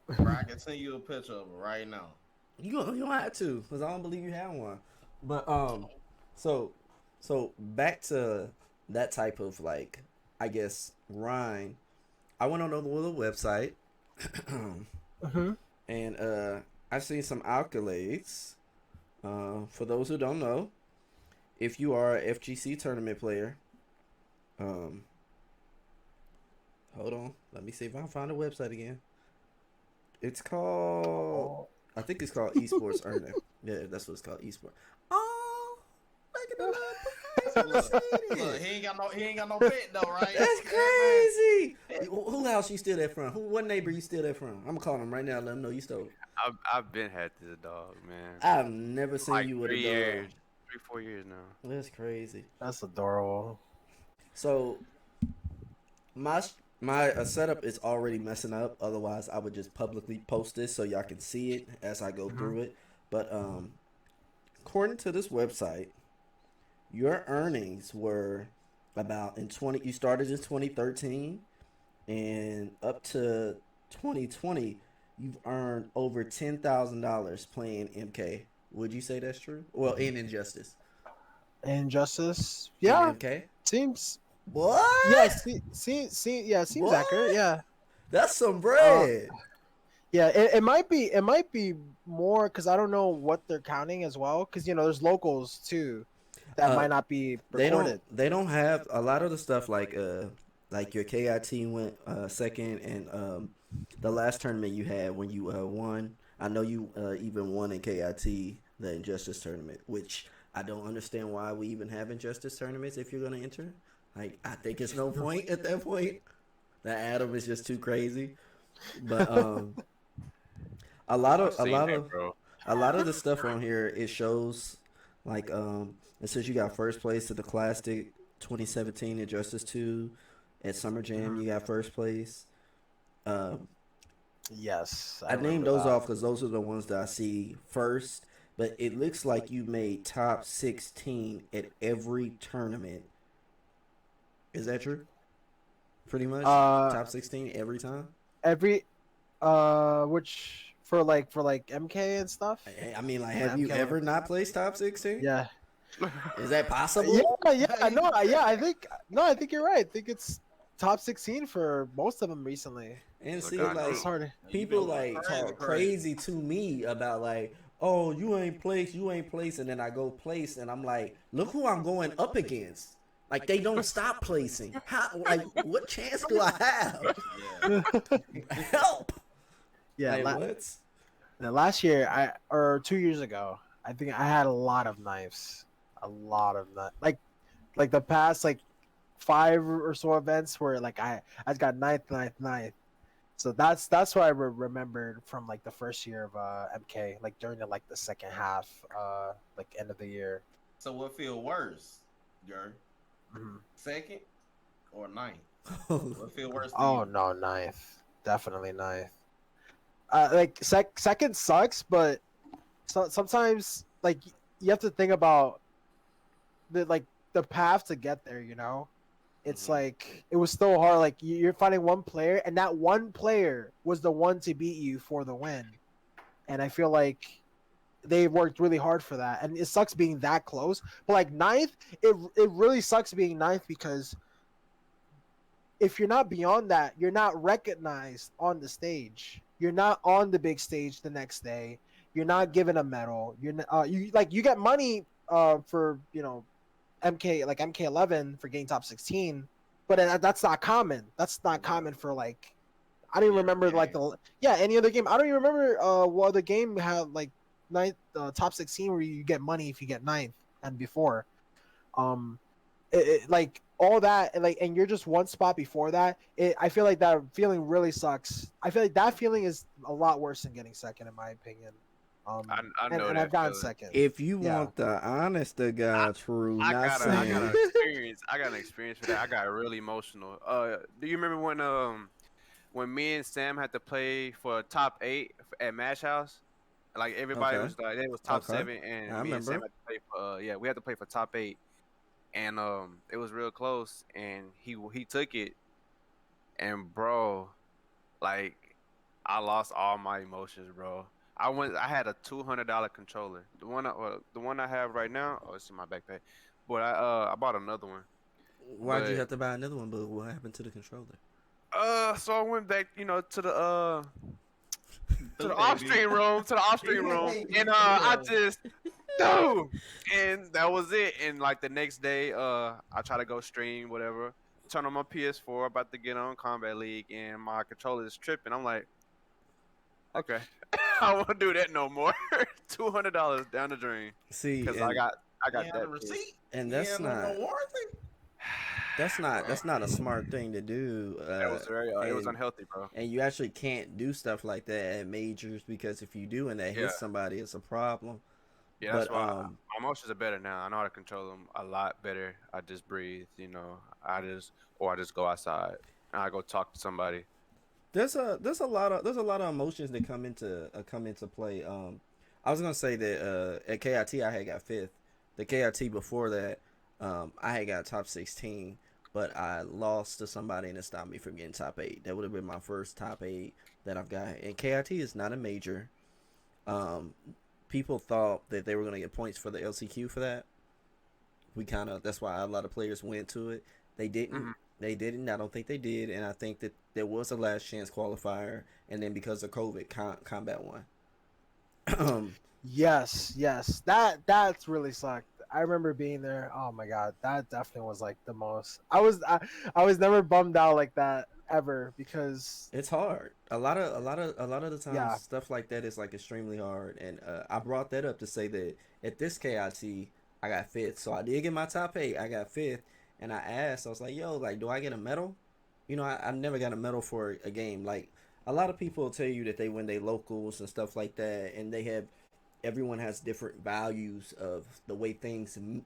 [SPEAKER 4] Bro, I can send you a picture of her right now.
[SPEAKER 1] You don't have to, because I don't believe you have one. But so back to that type of like, I guess, rhyme. I went on the website, and I've seen some accolades. For those who don't know, if you are a FGC tournament player, hold on, let me see if I can find the website again. It's called, I think it's called Esports Earning. Yeah, that's what it's called, Esports. Oh, look at the little
[SPEAKER 4] Look, he ain't got no pet though, right?
[SPEAKER 1] That's crazy. Who house you steal that from? What neighbor you steal that from? I'm gonna call him right now. Let him know you stole it.
[SPEAKER 5] I've been had this dog, man.
[SPEAKER 1] I've never seen
[SPEAKER 5] Like
[SPEAKER 1] you with
[SPEAKER 5] 3
[SPEAKER 1] a dog.
[SPEAKER 5] years, 3-4 years now.
[SPEAKER 1] That's crazy.
[SPEAKER 3] That's adorable.
[SPEAKER 1] So my setup is already messing up. Otherwise, I would just publicly post this so y'all can see it as I go through it. But according to this website, your earnings were about you started in 2013, and up to 2020, you've earned over $10,000 playing MK. Would you say that's true? Well, in Injustice.
[SPEAKER 3] Injustice, yeah,
[SPEAKER 1] In MK.
[SPEAKER 3] seems.
[SPEAKER 1] What?
[SPEAKER 3] Yeah, seems
[SPEAKER 1] What?
[SPEAKER 3] accurate. Yeah,
[SPEAKER 1] That's some bread.
[SPEAKER 3] yeah. It might be more because I don't know what they're counting as well. Because there's locals too that might not be recorded.
[SPEAKER 1] They don't have a lot of the stuff like your KIT went second, and the last tournament you had when you won. I know you even won in KIT, the Injustice tournament, which I don't understand why we even have Injustice tournaments if you're gonna enter. Like, I think it's no point at that point. That Adam is just too crazy. But a lot of the stuff on here, it shows like it says you got first place at the Classic 2017 Injustice 2. At Summer Jam you got first place.
[SPEAKER 3] Yes,
[SPEAKER 1] I named
[SPEAKER 3] remember
[SPEAKER 1] those
[SPEAKER 3] that.
[SPEAKER 1] off because those are the ones that I see first. But it looks like you made top 16 at every tournament. Is that true? Pretty much top 16 every time.
[SPEAKER 3] Every which for like MK and stuff.
[SPEAKER 1] I mean, like, have you ever not placed top 16?
[SPEAKER 3] Yeah.
[SPEAKER 1] Is that possible?
[SPEAKER 3] I think you're right. I think it's top 16 for most of them recently.
[SPEAKER 1] And
[SPEAKER 5] So
[SPEAKER 1] see,
[SPEAKER 5] God
[SPEAKER 1] like,
[SPEAKER 5] knows.
[SPEAKER 3] Hard.
[SPEAKER 1] people like talk crazy to me about like, oh, you ain't placed, and then I go place, and I'm like, look who I'm going up against. Like, they don't stop placing. How? Like, what chance do I have? Help!
[SPEAKER 3] Yeah,
[SPEAKER 1] Like, what?
[SPEAKER 3] last year or 2 years ago, I think I had a lot of knives. Like the past like 5 or so events where like I got ninth. So that's what I remembered from like the first year of MK, like during the second half, like end of the year.
[SPEAKER 4] So what feel worse, Ger?
[SPEAKER 3] Mhm.
[SPEAKER 4] Second or ninth? What feel worse? To
[SPEAKER 3] Oh
[SPEAKER 4] you?
[SPEAKER 3] no, ninth, definitely ninth. Like second sucks, but sometimes like you have to think about the like the path to get there. It's like it was still hard. Like you're fighting one player, and that one player was the one to beat you for the win. And I feel like they worked really hard for that. And it sucks being that close. But like ninth, it really sucks being ninth because if you're not beyond that, you're not recognized on the stage. You're not on the big stage the next day. You're not given a medal. You get money for MK11 for getting top 16, but that's not common. That's not common for like I don't even remember any other game. I don't even remember what other game had like ninth top 16 where you get money if you get ninth and before. Like all that and you're just one spot before that. I feel like that feeling really sucks. I feel like that feeling is a lot worse than getting second in my opinion.
[SPEAKER 5] I know
[SPEAKER 3] and
[SPEAKER 5] that
[SPEAKER 3] I've gotten
[SPEAKER 5] feeling.
[SPEAKER 3] second.
[SPEAKER 1] If you want the honest to God truth,
[SPEAKER 5] I
[SPEAKER 1] not
[SPEAKER 5] got an
[SPEAKER 1] saying.
[SPEAKER 5] experience. I got an experience for that. I got really emotional. Do you remember when me and Sam had to play for top 8 at Mash House? Like everybody
[SPEAKER 1] Okay.
[SPEAKER 5] was like, it was top
[SPEAKER 1] Okay.
[SPEAKER 5] 7, and
[SPEAKER 1] I
[SPEAKER 5] me and Sam
[SPEAKER 1] remember.
[SPEAKER 5] had to play for we had to play for top 8, and it was real close, and he took it, and bro, like I lost all my emotions, bro. I had a $200 controller. The one I have right now. Oh, it's in my backpack. But I bought another one.
[SPEAKER 1] Why'd you have to buy another one? But what happened to the controller?
[SPEAKER 5] So I went back, to the off stream room, and I just no, and that was it. And like the next day, I try to go stream whatever, turn on my PS4, about to get on Combat League, and my controller is tripping. I'm like, okay, I won't do that no more. $200 down the drain.
[SPEAKER 1] See,
[SPEAKER 5] Because I got that
[SPEAKER 4] the receipt,
[SPEAKER 1] and that's
[SPEAKER 4] no
[SPEAKER 1] not.
[SPEAKER 4] warranty.
[SPEAKER 1] That's not a smart thing to do.
[SPEAKER 5] That was it was unhealthy, bro.
[SPEAKER 1] And you actually can't do stuff like that at majors because if you do and that hits somebody, it's a problem.
[SPEAKER 5] Yeah, that's why my emotions are better now. I know how to control them a lot better. I just breathe, I just go outside and I go talk to somebody.
[SPEAKER 1] There's a lot of emotions that come into play. I was gonna say that at KIT I had got 5th. The KIT before that, I had got top 16, but I lost to somebody and it stopped me from getting top 8. That would have been my first top 8 that I've got. And KIT is not a major. People thought that they were gonna get points for the LCQ for that. That's why a lot of players went to it. They didn't. Mm-hmm. They didn't. I don't think they did, and I think that there was a last chance qualifier, and then because of COVID, Combat won.
[SPEAKER 3] Yes, that's really sucked. I remember being there. Oh my god, that definitely was like the most. I was never bummed out like that ever because
[SPEAKER 1] it's hard. A lot of the times stuff like that is like extremely hard, and I brought that up to say that at this KIT I got 5th, so I did get my top 8. I got 5th. And I was like, yo, like, do I get a medal? I've never got a medal for a game. Like, a lot of people tell you that they win their locals and stuff like that, and everyone has different values of the way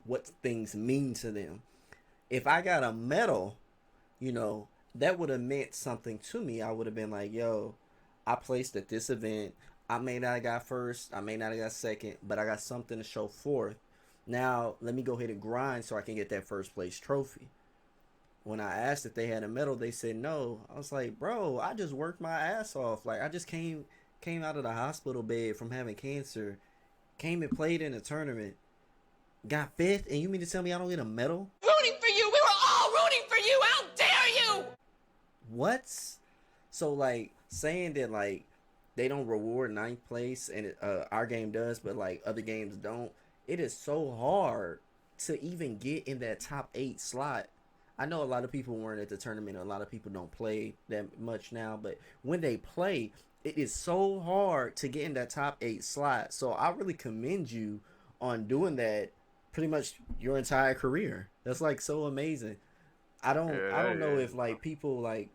[SPEAKER 1] what things mean to them. If I got a medal, that would have meant something to me. I would have been like, yo, I placed at this event. I may not have got first, I may not have got second, but I got something to show forth. Now, let me go ahead and grind so I can get that first place trophy. When I asked if they had a medal, they said no. I was like, bro, I just worked my ass off. Like, I just came out of the hospital bed from having cancer, came and played in a tournament, got 5th, and you mean to tell me I don't get a medal?
[SPEAKER 6] Rooting for you! We were all rooting for you! How dare you!
[SPEAKER 1] What? So, like, saying that, like, they don't reward 9th place, and our game does, but, like, other games don't. It is so hard to even get in that top 8 slot. I know a lot of people weren't at the tournament. A lot of people don't play that much now. But when they play, it is so hard to get in that top 8 slot. So I really commend you on doing that pretty much your entire career. That's like so amazing. I don't know if like people like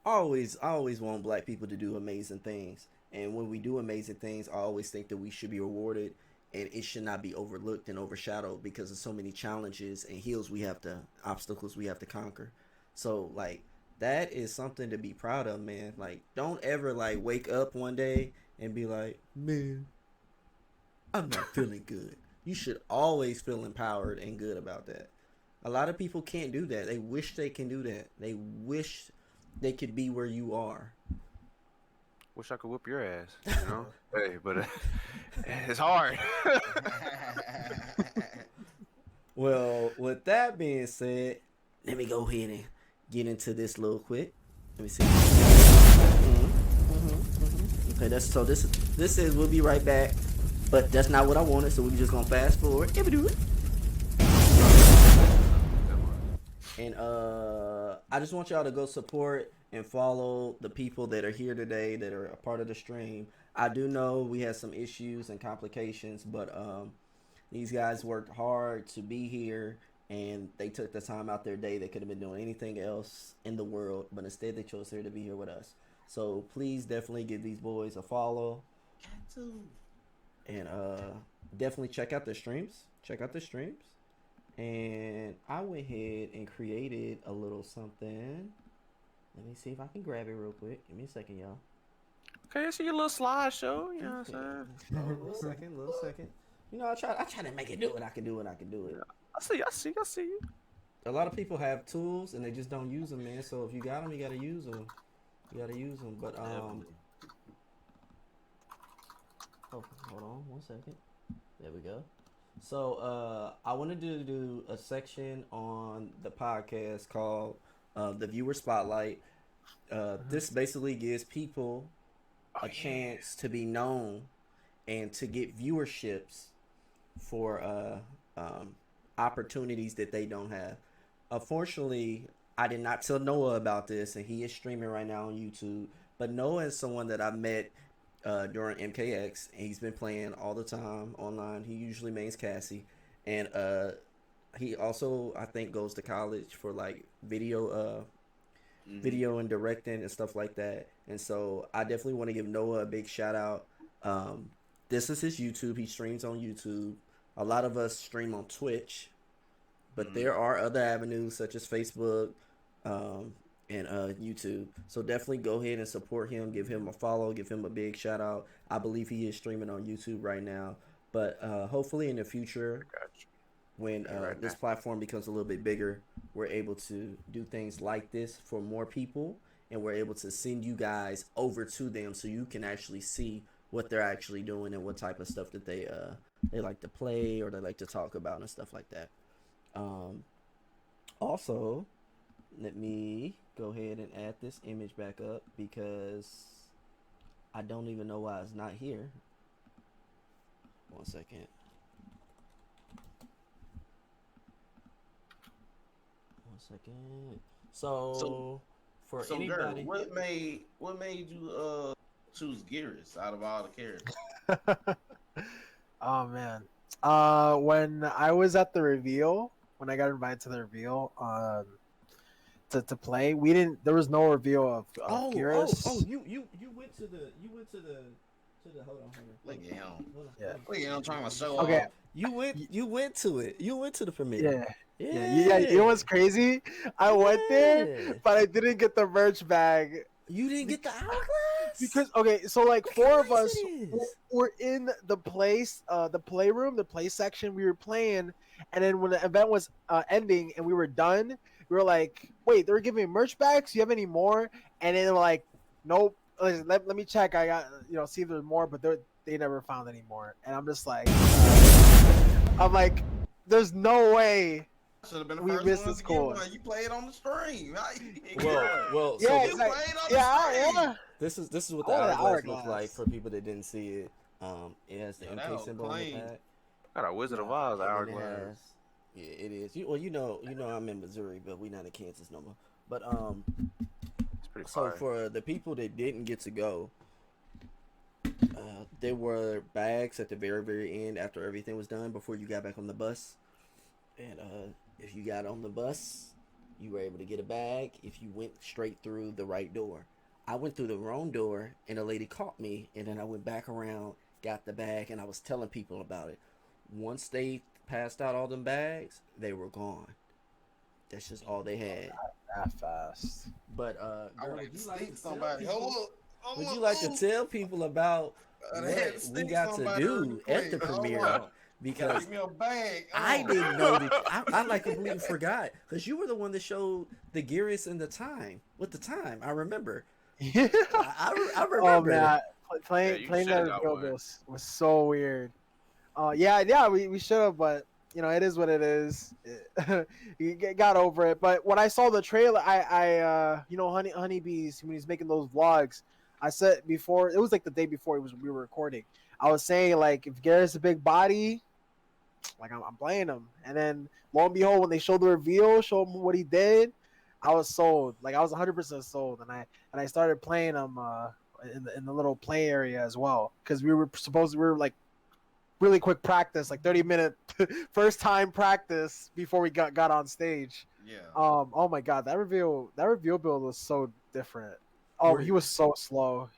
[SPEAKER 1] I always want black people to do amazing things. And when we do amazing things, I always think that we should be rewarded. And it should not be overlooked and overshadowed because of so many challenges and obstacles we have to conquer. So, like, that is something to be proud of, man. Like, don't ever, like, wake up one day and be like, man, I'm not feeling good. You should always feel empowered and good about that. A lot of people can't do that. They wish they can do that. They wish they could be where you are.
[SPEAKER 5] Wish I could whoop your ass, you know? Hey, but it's hard.
[SPEAKER 1] Well, with that being said, let me go ahead and get into this little quick. Let me see. Okay, this is we'll be right back, but that's not what I wanted, so we're just gonna fast forward. If we do it. And I just want y'all to go support and follow the people that are here today that are a part of the stream. I do know we had some issues and complications, but these guys worked hard to be here, and they took the time out their day. They could have been doing anything else in the world, but instead they chose here to be here with us. So please definitely give these boys a follow. And definitely check out the streams. And I went ahead and created a little something. Let me see if I can grab it real quick. Give me a second, y'all.
[SPEAKER 5] Okay, I see your little slideshow. You know what I'm saying?
[SPEAKER 1] A little second. You know, I try to make it do what I can do.
[SPEAKER 5] I see you.
[SPEAKER 1] A lot of people have tools and they just don't use them, man. So if you got them, you gotta use them. But oh, hold on 1 second. There we go. So I wanted to do a section on the podcast called the Viewer Spotlight. This basically gives people a chance to be known and to get viewerships for opportunities that they don't have. Unfortunately, I did not tell Noah about this, and he is streaming right now on YouTube. But Noah is someone that I met during MKX, and he's been playing all the time online. He usually mains Cassie, and he also, I think, goes to college for like video and directing and stuff like that. And so I definitely want to give Noah a big shout out. This is his YouTube. He streams on YouTube. A lot of us stream on Twitch, but there are other avenues such as Facebook and YouTube. So definitely go ahead and support him. Give him a follow. Give him a big shout out. I believe he is streaming on YouTube right now. But hopefully in the future, when this platform becomes a little bit bigger, we're able to do things like this for more people, and we're able to send you guys over to them so you can actually see what they're actually doing and what type of stuff that they like to play or they like to talk about and stuff like that. Also, let me go ahead and add this image back up because I don't even know why it's not here. 1 second. So for anybody,
[SPEAKER 4] Gert, what made you choose Geras out of all the characters?
[SPEAKER 3] Oh man. When I was at the reveal, when I got invited to the reveal, to play, there was no reveal of Geras.
[SPEAKER 1] You went to the hold on.
[SPEAKER 4] Look at him.
[SPEAKER 3] Yeah.
[SPEAKER 4] Look at him trying to show
[SPEAKER 3] Okay.
[SPEAKER 4] off.
[SPEAKER 1] You went to it. You went to the premiere.
[SPEAKER 3] Yeah. You know what's crazy? I went there, but I didn't get the merch bag.
[SPEAKER 1] You didn't get the hourglass?
[SPEAKER 3] Because so like four of us were in the playroom, the play section. We were playing, and then when the event was ending and we were done, we were like, "Wait, they were giving me merch bags. Do you have any more?" And then they were like, "Nope. Let me check. I got see if there's more, but they never found any more." And I'm just like, I'm like, "There's no way."
[SPEAKER 4] Should have been the
[SPEAKER 3] We
[SPEAKER 4] first
[SPEAKER 3] missed
[SPEAKER 4] one
[SPEAKER 3] the
[SPEAKER 4] to
[SPEAKER 3] score.
[SPEAKER 4] get one. You played on the stream.
[SPEAKER 1] Well,
[SPEAKER 3] Yeah,
[SPEAKER 1] so
[SPEAKER 3] it's like, yeah.
[SPEAKER 1] this is what the
[SPEAKER 3] I want an
[SPEAKER 1] hourglass looks
[SPEAKER 3] hourglass.
[SPEAKER 1] like for people that didn't see it. It has the
[SPEAKER 4] Yeah, that
[SPEAKER 1] MK
[SPEAKER 4] was
[SPEAKER 1] symbol on the
[SPEAKER 4] clean.
[SPEAKER 1] back.
[SPEAKER 5] Got a Wizard of Oz
[SPEAKER 1] And then it
[SPEAKER 5] hourglass.
[SPEAKER 1] has- Yeah, it is. You know I'm in Missouri, but we not in Kansas no more. But
[SPEAKER 5] It's pretty
[SPEAKER 1] so
[SPEAKER 5] fire.
[SPEAKER 1] for the people that didn't get to go, there were bags at the very, very end after everything was done before you got back on the bus. And if you got on the bus, you were able to get a bag if you went straight through the right door. I went through the wrong door, and a lady caught me, and then I went back around, got the bag, and I was telling people about it. Once they passed out all them bags, they were gone. That's just all they had.
[SPEAKER 3] That fast.
[SPEAKER 1] But
[SPEAKER 4] I
[SPEAKER 1] girl,
[SPEAKER 4] would
[SPEAKER 1] would you like to tell
[SPEAKER 4] somebody.
[SPEAKER 1] people,
[SPEAKER 4] Hold
[SPEAKER 1] would
[SPEAKER 4] up.
[SPEAKER 1] you like to tell people about
[SPEAKER 4] I had to
[SPEAKER 1] what we
[SPEAKER 4] sneak
[SPEAKER 1] got to
[SPEAKER 4] somebody real
[SPEAKER 1] do at the
[SPEAKER 4] quick. Hold
[SPEAKER 1] premiere?
[SPEAKER 4] on.
[SPEAKER 1] because
[SPEAKER 4] Give me a bag.
[SPEAKER 1] I didn't know that. I like completely forgot because you were the one that showed the Gearus and the time with the time. I remember.
[SPEAKER 3] Yeah.
[SPEAKER 1] I
[SPEAKER 3] Oh
[SPEAKER 1] remember.
[SPEAKER 3] man,
[SPEAKER 5] Yeah,
[SPEAKER 3] playing
[SPEAKER 5] you
[SPEAKER 3] playing
[SPEAKER 5] shoulda
[SPEAKER 3] that
[SPEAKER 5] got
[SPEAKER 3] reveal
[SPEAKER 5] one.
[SPEAKER 3] was so weird. Yeah, we should have, but it is what it is. Got over it. But when I saw the trailer, Honeybees when he's making those vlogs, I said before it was like the day before we were recording. I was saying like if Garrett's a big body, like I'm playing him, and then lo and behold, when they showed the reveal, show him what he did, I was sold. Like I was 100% sold, and I started playing him in the little play area as well because we were like really quick practice, like 30-minute first time practice before we got on stage.
[SPEAKER 4] Yeah.
[SPEAKER 3] Oh my god, that reveal build was so different.
[SPEAKER 1] Were
[SPEAKER 3] He was so slow.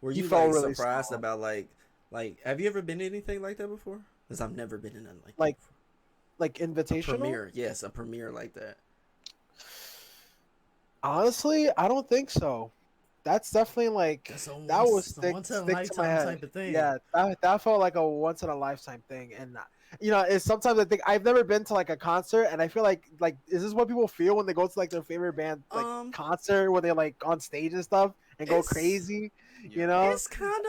[SPEAKER 1] Were
[SPEAKER 3] He
[SPEAKER 1] you
[SPEAKER 3] felt
[SPEAKER 1] like
[SPEAKER 3] really
[SPEAKER 1] surprised
[SPEAKER 3] slow.
[SPEAKER 1] about like have you ever been to anything like that before? Because I've never been in nothing like that
[SPEAKER 3] Like
[SPEAKER 1] before.
[SPEAKER 3] like
[SPEAKER 1] A
[SPEAKER 3] invitational.
[SPEAKER 1] premiere, yes, a premiere like that.
[SPEAKER 3] Honestly, I don't think so. That's definitely like
[SPEAKER 1] That's a
[SPEAKER 3] that will
[SPEAKER 1] once a once in a
[SPEAKER 3] stick to my
[SPEAKER 1] lifetime
[SPEAKER 3] head.
[SPEAKER 1] type of thing.
[SPEAKER 3] Yeah, that felt like a once in a lifetime thing, and it's sometimes I think I've never been to like a concert, and I feel like is this what people feel when they go to like their favorite band like
[SPEAKER 1] Um,
[SPEAKER 3] concert where they like on stage and stuff and go
[SPEAKER 1] it's
[SPEAKER 3] crazy,
[SPEAKER 4] Yeah.
[SPEAKER 3] you know?
[SPEAKER 1] it's kind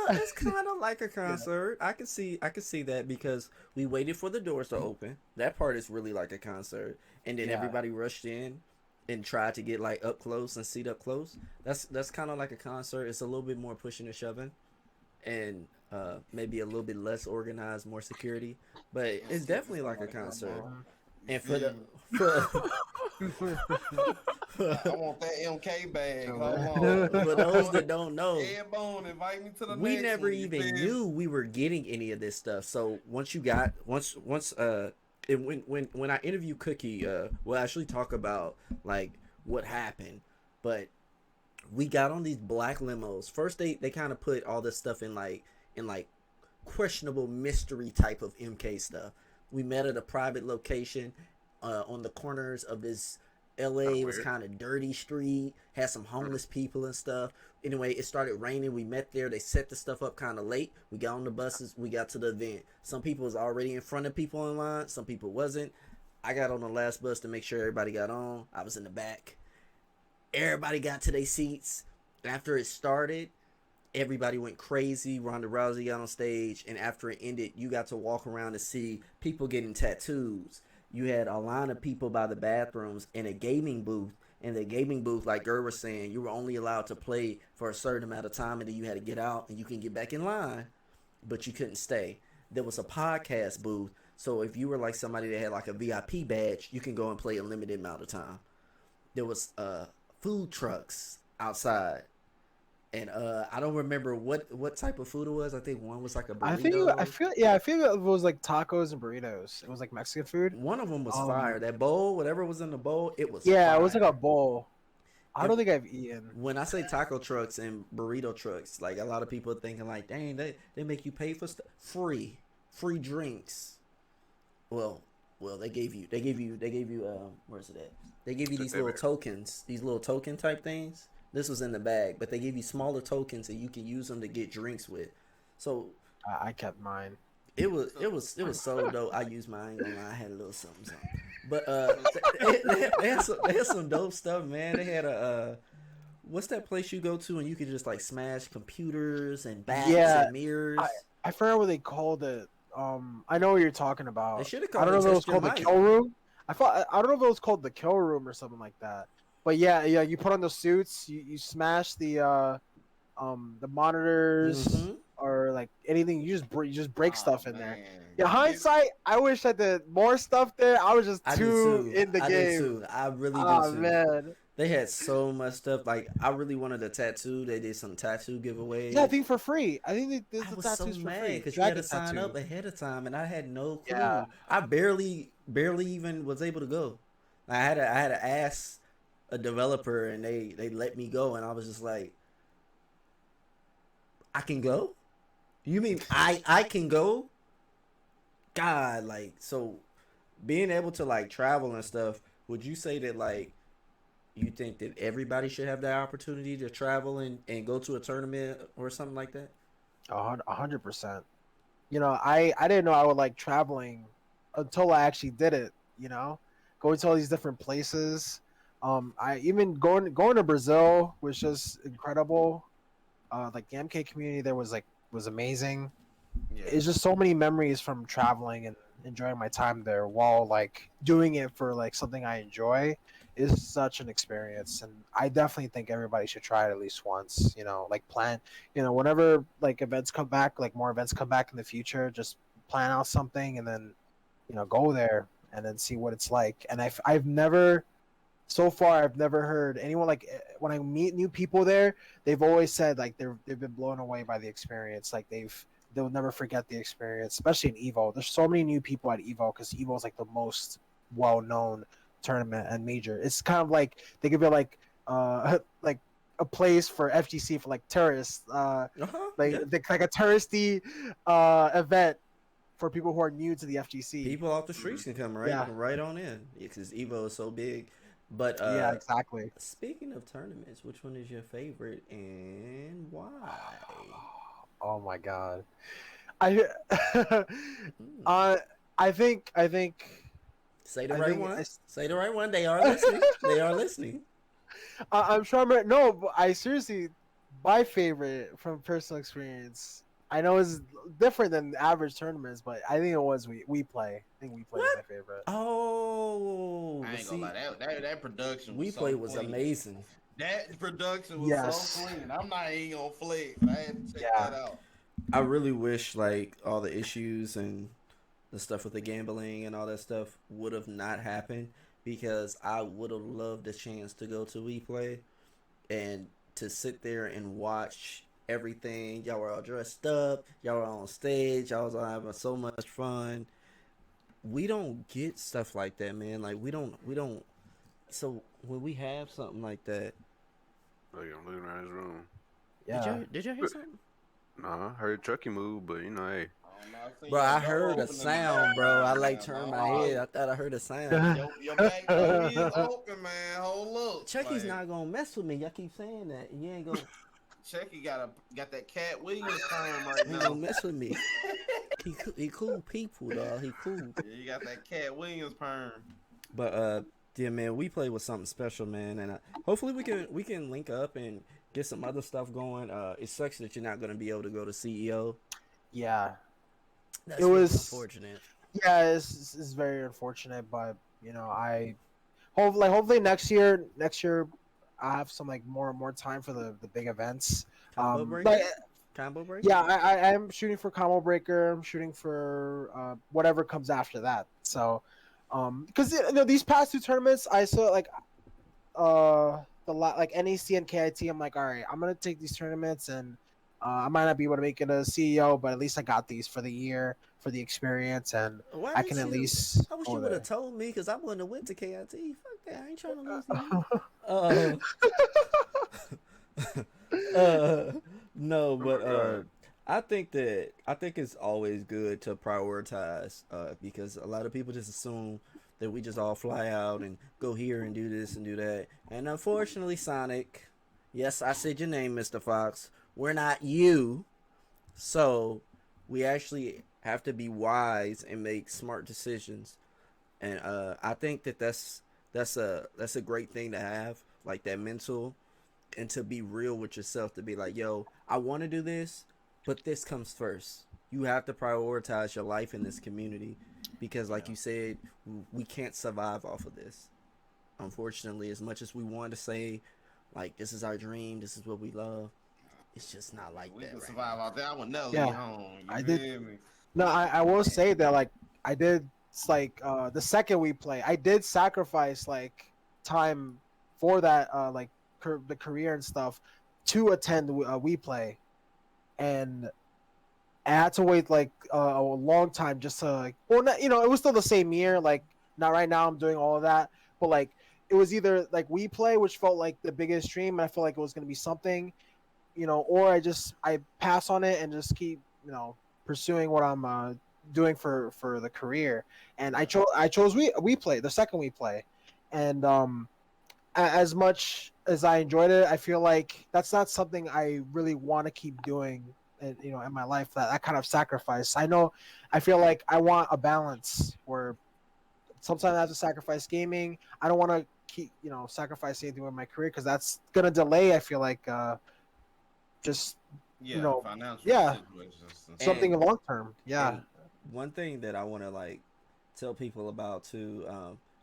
[SPEAKER 1] of like a
[SPEAKER 3] Yeah,
[SPEAKER 1] concert. I can see that because we waited for the doors to open. That part is really like a concert, and then
[SPEAKER 3] yeah,
[SPEAKER 1] everybody rushed in and tried to get like up close and seat up close. That's kind of like a concert. It's a little bit more pushing and shoving, and maybe a little bit less organized, more security. But it's definitely like a concert.
[SPEAKER 4] You
[SPEAKER 1] And
[SPEAKER 4] feel me? I want that MK bag. Come on.
[SPEAKER 1] for those that don't know,
[SPEAKER 4] Ed Bone, invite me to the
[SPEAKER 1] we
[SPEAKER 4] next
[SPEAKER 1] never
[SPEAKER 4] one. You
[SPEAKER 1] even
[SPEAKER 4] feel me?
[SPEAKER 1] knew we were getting any of this stuff. So once when I interview Cookie, we'll actually talk about like what happened. But we got on these black limos. First they kind of put all this stuff in like questionable mystery type of MK stuff. We met at a private location on the corners of this LA. It was
[SPEAKER 5] Weird.
[SPEAKER 1] kind of dirty street, had some homeless people and stuff. Anyway, it started raining. We met there. They set the stuff up kind of late. We got on the buses. We got to the event. Some people was already in front of people in line. Some people wasn't. I got on the last bus to make sure everybody got on. I was in the back. Everybody got to their seats. After it started, everybody went crazy. Ronda Rousey got on stage, and after it ended, you got to walk around and see people getting tattoos. You had a line of people by the bathrooms in a gaming booth. In the gaming booth, like Ger was saying, you were only allowed to play for a certain amount of time, and then you had to get out and you can get back in line, but you couldn't stay. There was a podcast booth, so if you were like somebody that had like a VIP badge, you can go and play a limited amount of time. There was food trucks outside, and I don't remember what type of food it was. I think one was like a burrito.
[SPEAKER 3] I feel it was like tacos and burritos. It was like Mexican food.
[SPEAKER 1] One of them was
[SPEAKER 3] Um,
[SPEAKER 1] fire. That bowl, whatever was in the bowl, it was
[SPEAKER 3] Yeah,
[SPEAKER 1] fire.
[SPEAKER 3] it was like a bowl. I
[SPEAKER 1] And
[SPEAKER 3] don't think I've eaten.
[SPEAKER 1] when I say taco trucks and burrito trucks, like a lot of people are thinking like, dang, they make you pay for stuff. Free drinks. Well, they gave you where's it at? They gave you
[SPEAKER 5] Took
[SPEAKER 1] these
[SPEAKER 5] that
[SPEAKER 1] little
[SPEAKER 5] back.
[SPEAKER 1] tokens, these little token type things. This was in the bag, but they gave you smaller tokens and you can use them to get drinks with. So
[SPEAKER 3] I kept mine.
[SPEAKER 1] it was so dope. I used mine. I ain't gonna lie, I had a little something. But they had some dope stuff, man. They had a what's that place you go to and you could just like smash computers and bats
[SPEAKER 3] Yeah,
[SPEAKER 1] and mirrors.
[SPEAKER 3] I forgot what they called it. I know what you're talking
[SPEAKER 1] They
[SPEAKER 3] about.
[SPEAKER 1] should have
[SPEAKER 3] I
[SPEAKER 1] called
[SPEAKER 3] don't know
[SPEAKER 1] it
[SPEAKER 3] if it was
[SPEAKER 1] Test Your
[SPEAKER 3] called the
[SPEAKER 1] Might.
[SPEAKER 3] kill room. I don't know if it was called the kill room or something like that. But yeah, you put on the suits, you smash the monitors
[SPEAKER 1] Mhm.
[SPEAKER 3] or like anything. You just break stuff in there.
[SPEAKER 4] Man.
[SPEAKER 3] Yeah, hindsight, I wish I did more stuff there. I was just
[SPEAKER 1] I did
[SPEAKER 3] too
[SPEAKER 1] too.
[SPEAKER 3] in the
[SPEAKER 1] I did
[SPEAKER 3] game.
[SPEAKER 1] too. I really
[SPEAKER 3] Oh
[SPEAKER 1] did too.
[SPEAKER 3] man.
[SPEAKER 1] They had so much stuff. Like I really wanted a tattoo. They did some tattoo giveaways.
[SPEAKER 3] Yeah, I think for free. I think they
[SPEAKER 1] I
[SPEAKER 3] did the
[SPEAKER 1] was so
[SPEAKER 3] tattoos for
[SPEAKER 1] mad
[SPEAKER 3] free.
[SPEAKER 1] because you had to
[SPEAKER 3] Dragon
[SPEAKER 1] sign up
[SPEAKER 3] tattoo.
[SPEAKER 1] ahead of time, and I had no clue.
[SPEAKER 3] Yeah.
[SPEAKER 1] I barely even was able to go. I had to ask a developer, and they let me go, and I was just like, I can go? You mean I can go? God, like so, being able to like travel and stuff. Would you say that like you think that everybody should have that opportunity to travel and go to a tournament or something like that?
[SPEAKER 3] 100%. I didn't know I would like traveling until I actually did it. Going to all these different places. I even going to Brazil was just incredible. Like the MK community there was amazing.
[SPEAKER 4] Yeah.
[SPEAKER 3] It's just so many memories from traveling and enjoying my time there while like doing it for like something I enjoy is such an experience, and I definitely think everybody should try it at least once. Like plan, whenever like events come back, like more events come back in the future, just plan out something and then go there and then see what it's like. And I've never so far I've never heard anyone like when I meet new people there, they've always said like they've been blown away by the experience. Like they'll never forget the experience, especially in Evo. There's so many new people at Evo because Evo is like the most well known tournament and major. It's kind of like they could be like like a place for FGC for like tourists, like
[SPEAKER 1] yeah.
[SPEAKER 3] like a touristy event for people who are new to the FGC.
[SPEAKER 1] People off the streets can come right on in because Evo is so big. But
[SPEAKER 3] yeah, exactly.
[SPEAKER 1] Speaking of tournaments, which one is your favorite and why?
[SPEAKER 3] Oh my god, I I think
[SPEAKER 1] Say the
[SPEAKER 3] I
[SPEAKER 1] right
[SPEAKER 3] think
[SPEAKER 1] one.
[SPEAKER 3] I-
[SPEAKER 1] Say the right one. They are listening. They are listening.
[SPEAKER 3] I'm sure I'm right. No, but I seriously, my favorite from personal experience. I know it's different than average tournaments, but I think it was we play. I think we play is my favorite.
[SPEAKER 1] Oh,
[SPEAKER 4] I ain't gonna lie, that production was
[SPEAKER 1] We
[SPEAKER 4] so
[SPEAKER 1] Play was
[SPEAKER 4] clean.
[SPEAKER 1] amazing.
[SPEAKER 4] That production was
[SPEAKER 3] Yes.
[SPEAKER 4] so clean. I'm not even gonna flex. I had to check
[SPEAKER 3] Yeah.
[SPEAKER 4] that out.
[SPEAKER 1] I really wish like all the issues and the stuff with the gambling and all that stuff would have not happened because I would have loved the chance to go to We Play and to sit there and watch everything. Y'all were all dressed up. Y'all were on stage. Y'all was all having so much fun. We don't get stuff like that, man. Like we don't. So when we have something like that,
[SPEAKER 5] Look, I'm looking around his room.
[SPEAKER 3] Yeah.
[SPEAKER 1] did you hear something?
[SPEAKER 5] Nah, I heard Chucky move, but you know, hey.
[SPEAKER 1] Bro, I heard a sound, bro. I like turned my head. I thought I heard a sound.
[SPEAKER 4] Your back door is open, man. Hold up.
[SPEAKER 1] Chucky's
[SPEAKER 4] Like,
[SPEAKER 1] not gonna mess with me. Y'all keep saying that. You ain't gonna.
[SPEAKER 4] Chucky got that Cat Williams time right
[SPEAKER 1] He ain't
[SPEAKER 4] now.
[SPEAKER 1] gonna mess with me. He cool people, dog. He cool.
[SPEAKER 4] Yeah, you got that Cat Williams perm.
[SPEAKER 1] But yeah, man, We Play with something special, man, and hopefully we can link up and get some other stuff going. It sucks that you're not gonna be able to go to CEO.
[SPEAKER 3] Yeah.
[SPEAKER 1] That's
[SPEAKER 3] It was-
[SPEAKER 1] unfortunate.
[SPEAKER 3] Yeah, it's very unfortunate, but I hopefully next year I have some like more time for the big events.
[SPEAKER 1] Combo breaker.
[SPEAKER 3] But
[SPEAKER 1] Combo breaker.
[SPEAKER 3] yeah, I am shooting for Combo Breaker. I'm shooting for whatever comes after that. So, because these past two tournaments, I saw like like NEC and KIT. I'm like, all right, I'm gonna take these tournaments, and I might not be able to make it a CEO, but at least I got these for the year for the experience, and
[SPEAKER 1] Why
[SPEAKER 3] I
[SPEAKER 1] didn't
[SPEAKER 3] can at
[SPEAKER 1] you-
[SPEAKER 3] least.
[SPEAKER 1] I wish
[SPEAKER 3] go
[SPEAKER 1] you would
[SPEAKER 3] there.
[SPEAKER 1] have told me because I wouldn't have went to KIT. Fuck that. I ain't trying to lose. No, but I think it's always good to prioritize because a lot of people just assume that we just all fly out and go here and do this and do that. And unfortunately, Sonic, yes, I said your name, Mr. Fox. We're not you, so we actually have to be wise and make smart decisions. And I think that's a great thing to have, like that mental, and to be real with yourself, to be like, yo, I want to do this, but this comes first. You have to prioritize your life in this community because, like you said, we can't survive off of this. Unfortunately, as much as we want to say, like, this is our dream, this is what we love, it's just not like
[SPEAKER 4] We
[SPEAKER 1] that.
[SPEAKER 4] can
[SPEAKER 1] Right
[SPEAKER 4] survive
[SPEAKER 1] now.
[SPEAKER 4] out there. I would never
[SPEAKER 3] Yeah.
[SPEAKER 4] leave home. You
[SPEAKER 3] I
[SPEAKER 4] feel
[SPEAKER 3] did-
[SPEAKER 4] me?
[SPEAKER 3] No, I will say that like I did. It's like the second We Play, I did sacrifice like time for that like the career and stuff to attend We Play, and I had to wait like a long time just to like. Well, not, it was still the same year. Like not right now, I'm doing all of that, but like it was either like We Play, which felt like the biggest dream, and I felt like it was gonna be something, or I pass on it and just keep pursuing what I'm doing for the career. And I chose We Play, the second We Play, and as much as I enjoyed it, I feel like that's not something I really want to keep doing in my life, that kind of sacrifice. I feel like I want a balance where sometimes I have to sacrifice gaming. I don't want to keep sacrificing anything with my career because that's gonna delay. I feel like just
[SPEAKER 4] Yeah, financial
[SPEAKER 3] yeah,
[SPEAKER 4] situations and stuff.
[SPEAKER 3] something
[SPEAKER 1] And
[SPEAKER 3] long term. Yeah.
[SPEAKER 1] and one thing that I want to like tell people about too,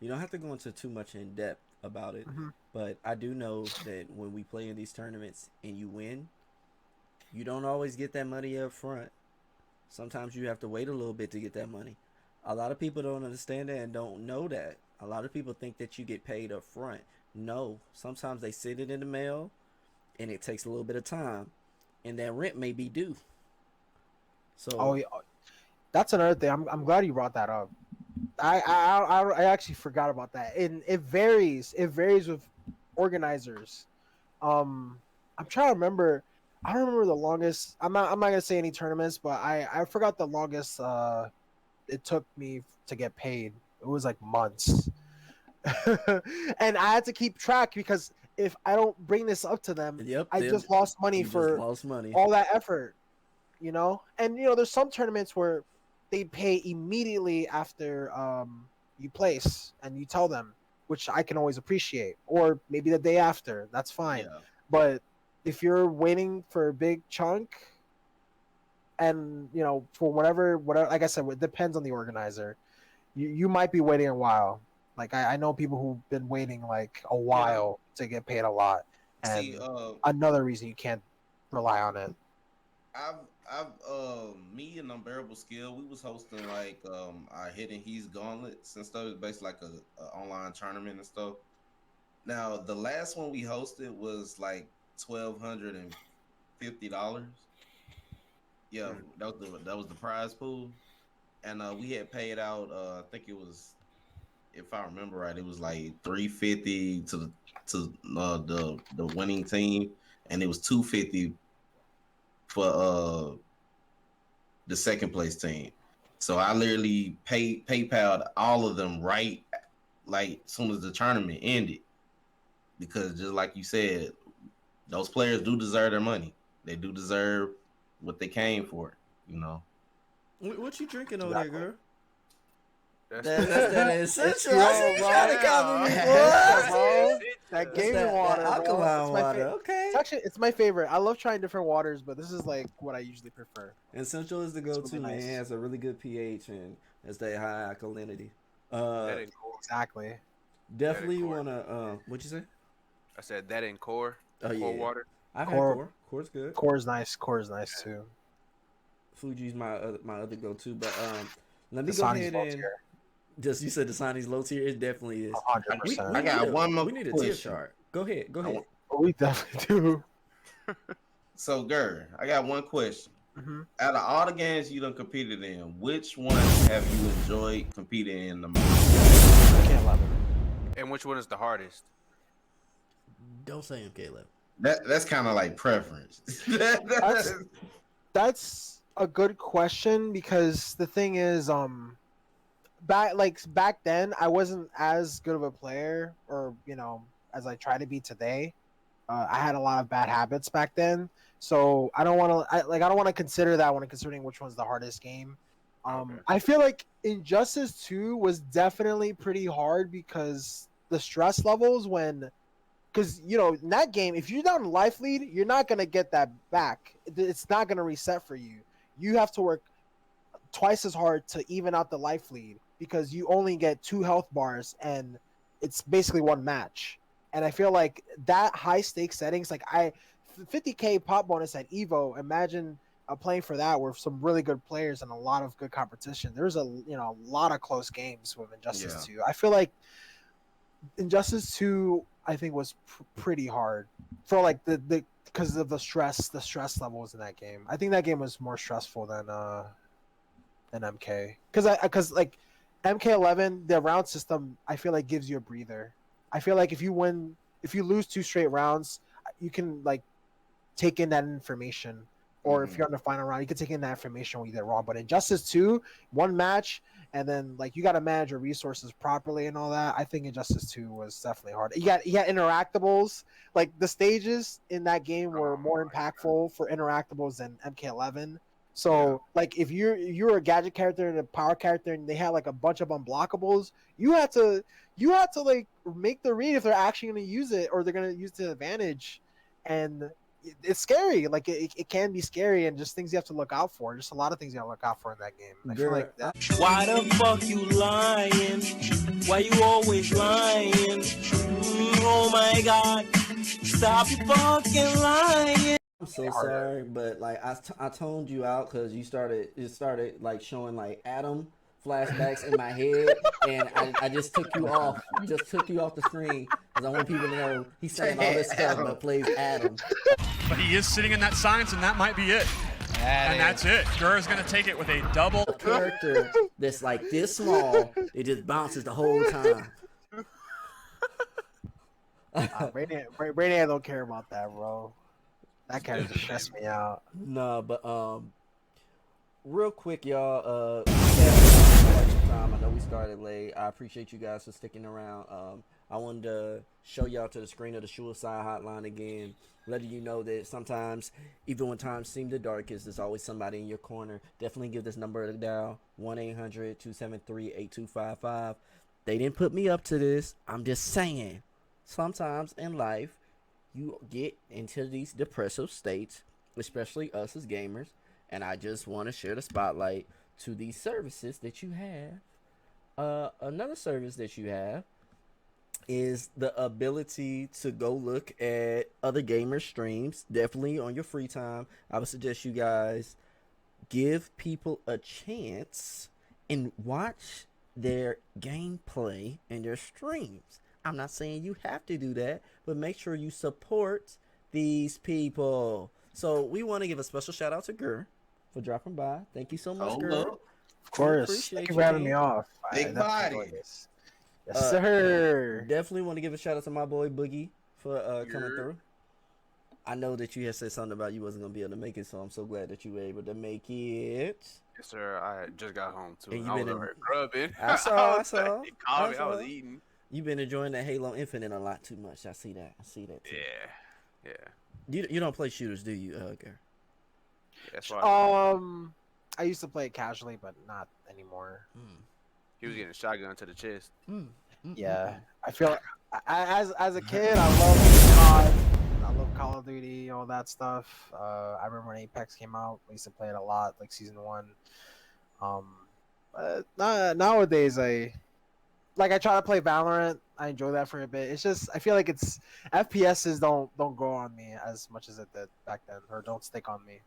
[SPEAKER 1] you don't have to go into too much in depth about it,
[SPEAKER 3] Hmm.
[SPEAKER 1] but I do know that when we play in these tournaments and you win, you don't always get that money up front. Sometimes you have to wait a little bit to get that money. A lot of people don't understand that and don't know that. A lot of people think that you get paid up front. No, sometimes they send it in the mail and it takes a little bit of time and that rent may be due.
[SPEAKER 3] Oh,
[SPEAKER 1] So
[SPEAKER 3] yeah. That's another thing. I'm glad you brought that up. I actually forgot about that. And it varies. It varies with organizers. Um, I'm trying to remember. I don't remember the longest. I'm not gonna say any tournaments, but I forgot the longest it took me to get paid. It was like months. And I had to keep track because if I don't bring this up to them,
[SPEAKER 1] yep,
[SPEAKER 3] I
[SPEAKER 1] then
[SPEAKER 3] just lost money
[SPEAKER 1] you just
[SPEAKER 3] for
[SPEAKER 1] lost money.
[SPEAKER 3] all that effort. And there's some tournaments where they pay immediately after you place and you tell them, which I can always appreciate, or maybe the day after, that's fine.
[SPEAKER 4] Yeah,
[SPEAKER 3] But if you're waiting for a big chunk and for whatever, like I said, it depends on the organizer. You might be waiting a while. Like I know people who've been waiting like a
[SPEAKER 4] yeah.
[SPEAKER 3] while to get paid a lot,
[SPEAKER 4] See,
[SPEAKER 3] and another reason you can't rely on it.
[SPEAKER 4] me and Unbearable Skill, we was hosting like our Hidden He's Gauntlets and stuff. It's basically like a online tournament and stuff. Now, the last one we hosted was like $1,250. Yeah,
[SPEAKER 5] Mm.
[SPEAKER 4] that was the prize pool, and we had paid out. I think it was, if I remember right, it was like 350 to the winning team, and it was 250 for the second place team. So I literally PayPal'd all of them right like as soon as the tournament ended, because just like you said, those players do deserve their money. They do deserve what they came for. You know.
[SPEAKER 1] What you drinking over there,
[SPEAKER 3] Exactly.
[SPEAKER 1] girl?
[SPEAKER 5] That's
[SPEAKER 1] That's that
[SPEAKER 3] It's
[SPEAKER 1] essential. I see you
[SPEAKER 3] bro.
[SPEAKER 1] trying to copy me,
[SPEAKER 3] Essential,
[SPEAKER 1] boy.
[SPEAKER 3] bro. That
[SPEAKER 1] That's
[SPEAKER 3] gaming
[SPEAKER 1] that
[SPEAKER 3] water, bro.
[SPEAKER 1] alkaline
[SPEAKER 3] It's my
[SPEAKER 1] water.
[SPEAKER 3] favorite.
[SPEAKER 1] Okay.
[SPEAKER 3] It's my favorite. I love trying different waters, but this is like what I usually prefer.
[SPEAKER 1] Essential is the
[SPEAKER 3] It's
[SPEAKER 1] go-to,
[SPEAKER 3] really
[SPEAKER 1] man. It
[SPEAKER 3] nice.
[SPEAKER 1] has a really good pH and it's that high alkalinity.
[SPEAKER 5] that in core.
[SPEAKER 3] Exactly.
[SPEAKER 5] That in
[SPEAKER 1] Definitely
[SPEAKER 5] core.
[SPEAKER 1] wanna. What'd you say?
[SPEAKER 5] I said that in core.
[SPEAKER 1] Oh
[SPEAKER 5] Core
[SPEAKER 1] yeah,
[SPEAKER 5] water.
[SPEAKER 1] I've had
[SPEAKER 3] Core
[SPEAKER 1] core. Core's good.
[SPEAKER 3] Core's nice. Core's nice too.
[SPEAKER 1] Fuji's my other go-to, but let me go
[SPEAKER 3] Dasani's
[SPEAKER 1] ahead
[SPEAKER 3] low
[SPEAKER 1] and
[SPEAKER 3] tier.
[SPEAKER 1] just you said the Sony's low tier. It definitely is.
[SPEAKER 3] hundred
[SPEAKER 1] We
[SPEAKER 3] percent.
[SPEAKER 1] we
[SPEAKER 4] I
[SPEAKER 1] need
[SPEAKER 4] got
[SPEAKER 1] a
[SPEAKER 4] one more
[SPEAKER 1] we need a tier
[SPEAKER 4] question.
[SPEAKER 1] chart. Go ahead. Go
[SPEAKER 4] I
[SPEAKER 1] ahead.
[SPEAKER 4] want,
[SPEAKER 3] We definitely do.
[SPEAKER 4] so, Gur, I got one question.
[SPEAKER 3] Hmm.
[SPEAKER 4] Out of all the games you done competed in, which one have you enjoyed competing in the most?
[SPEAKER 3] I can't love it.
[SPEAKER 5] And which one is the hardest?
[SPEAKER 1] Don't say him, Caleb.
[SPEAKER 4] That's kind of like preference.
[SPEAKER 3] That's that's a good question because the thing is, back then I wasn't as good of a player, or as I try to be today. I had a lot of bad habits back then, so I don't want to. I don't want to consider that when considering which one's the hardest game.
[SPEAKER 5] Okay.
[SPEAKER 3] I feel like Injustice 2 was definitely pretty hard because the stress levels because in that game, if you're down life lead, you're not gonna get that back. It's not gonna reset for you. You have to work twice as hard to even out the life lead because you only get 2 health bars and it's basically one match. And I feel like that high stakes settings, like 50K pop bonus at Evo. Imagine playing for that with some really good players and a lot of good competition. There's a lot of close games with Injustice
[SPEAKER 4] Yeah.
[SPEAKER 3] 2. I feel like Injustice 2 I think was pretty hard for like the because of the stress levels in that game. I think that game was more stressful than MK because like MK11 the round system I feel like gives you a breather. I feel like if you lose 2 straight rounds, you can like take in that information or if you're on the final round, you can take in that information when you did wrong. But Injustice 2, one match, and then like you got to manage your resources properly and all that. I think Injustice 2 was definitely hard. You got interactables. Like the stages in that game were more impactful for interactables than MK11. So like if you're a gadget character and a power character and they had like a bunch of unblockables, you had to like make the read if they're actually going to use it or they're going to use it to advantage. And it's scary. Like it can be scary, and just things you have to look out for. Just a lot of things you have to look out for in that game. I feel like that.
[SPEAKER 7] Why the fuck you lying? Why you always lying? Oh my god, stop fucking lying.
[SPEAKER 1] I'm so sorry, but like I toned you out because it started like showing like Adam flashbacks in my head, and I just took you off the screen because I want people to know he's saying all this stuff but plays Adam.
[SPEAKER 8] But he is sitting in that science, and that might be it. That's it. Gur is going to take it with a double.
[SPEAKER 1] A character that's like this small, it just bounces the whole time.
[SPEAKER 3] Brainiac don't care about that, bro. That character stressed me out.
[SPEAKER 1] No, but real quick, y'all. Time. I know we started late. I appreciate you guys for sticking around. I wanted to show y'all to the screen of the suicide hotline again, letting you know that sometimes, even when times seem the darkest, there's always somebody in your corner. Definitely give this number a dial: 1-800-273-8255. They didn't put me up to this. I'm just saying, sometimes in life, you get into these depressive states, especially us as gamers, and I just want to share the spotlight to these services that you have. Another service that you have is the ability to go look at other gamer streams. Definitely on your free time, I would suggest you guys give people a chance and watch their gameplay and their streams. I'm not saying you have to do that, but make sure you support these people. So we want to give a special shout out to Gur for dropping by. Thank you so much, Gur.
[SPEAKER 3] Of course. Thank you for having me off.
[SPEAKER 4] Big body.
[SPEAKER 3] Yes, sir.
[SPEAKER 1] Definitely want to give a shout out to my boy Boogie for coming through. I know that you had said something about you wasn't going to be able to make it, so I'm so glad that you were able to make it.
[SPEAKER 5] Yes, sir. I just got home, too.
[SPEAKER 1] And
[SPEAKER 5] I was over grubbing.
[SPEAKER 1] I saw.
[SPEAKER 5] You called me. I was eating.
[SPEAKER 1] You've been enjoying that Halo Infinite a lot too much. I see that too.
[SPEAKER 5] Yeah.
[SPEAKER 1] You don't play shooters, do you, Gur?
[SPEAKER 5] That's why.
[SPEAKER 3] I used to play it casually, but not anymore.
[SPEAKER 5] He was getting a shotgun to the chest.
[SPEAKER 3] Yeah, I feel like, as a kid, I love COD. I love Call of Duty, all that stuff. I remember when Apex came out. I used to play it a lot, like season 1. But nowadays, I try to play Valorant. I enjoy that for a bit. It's just I feel like it's FPSs don't grow on me as much as it did back then, or don't stick on me.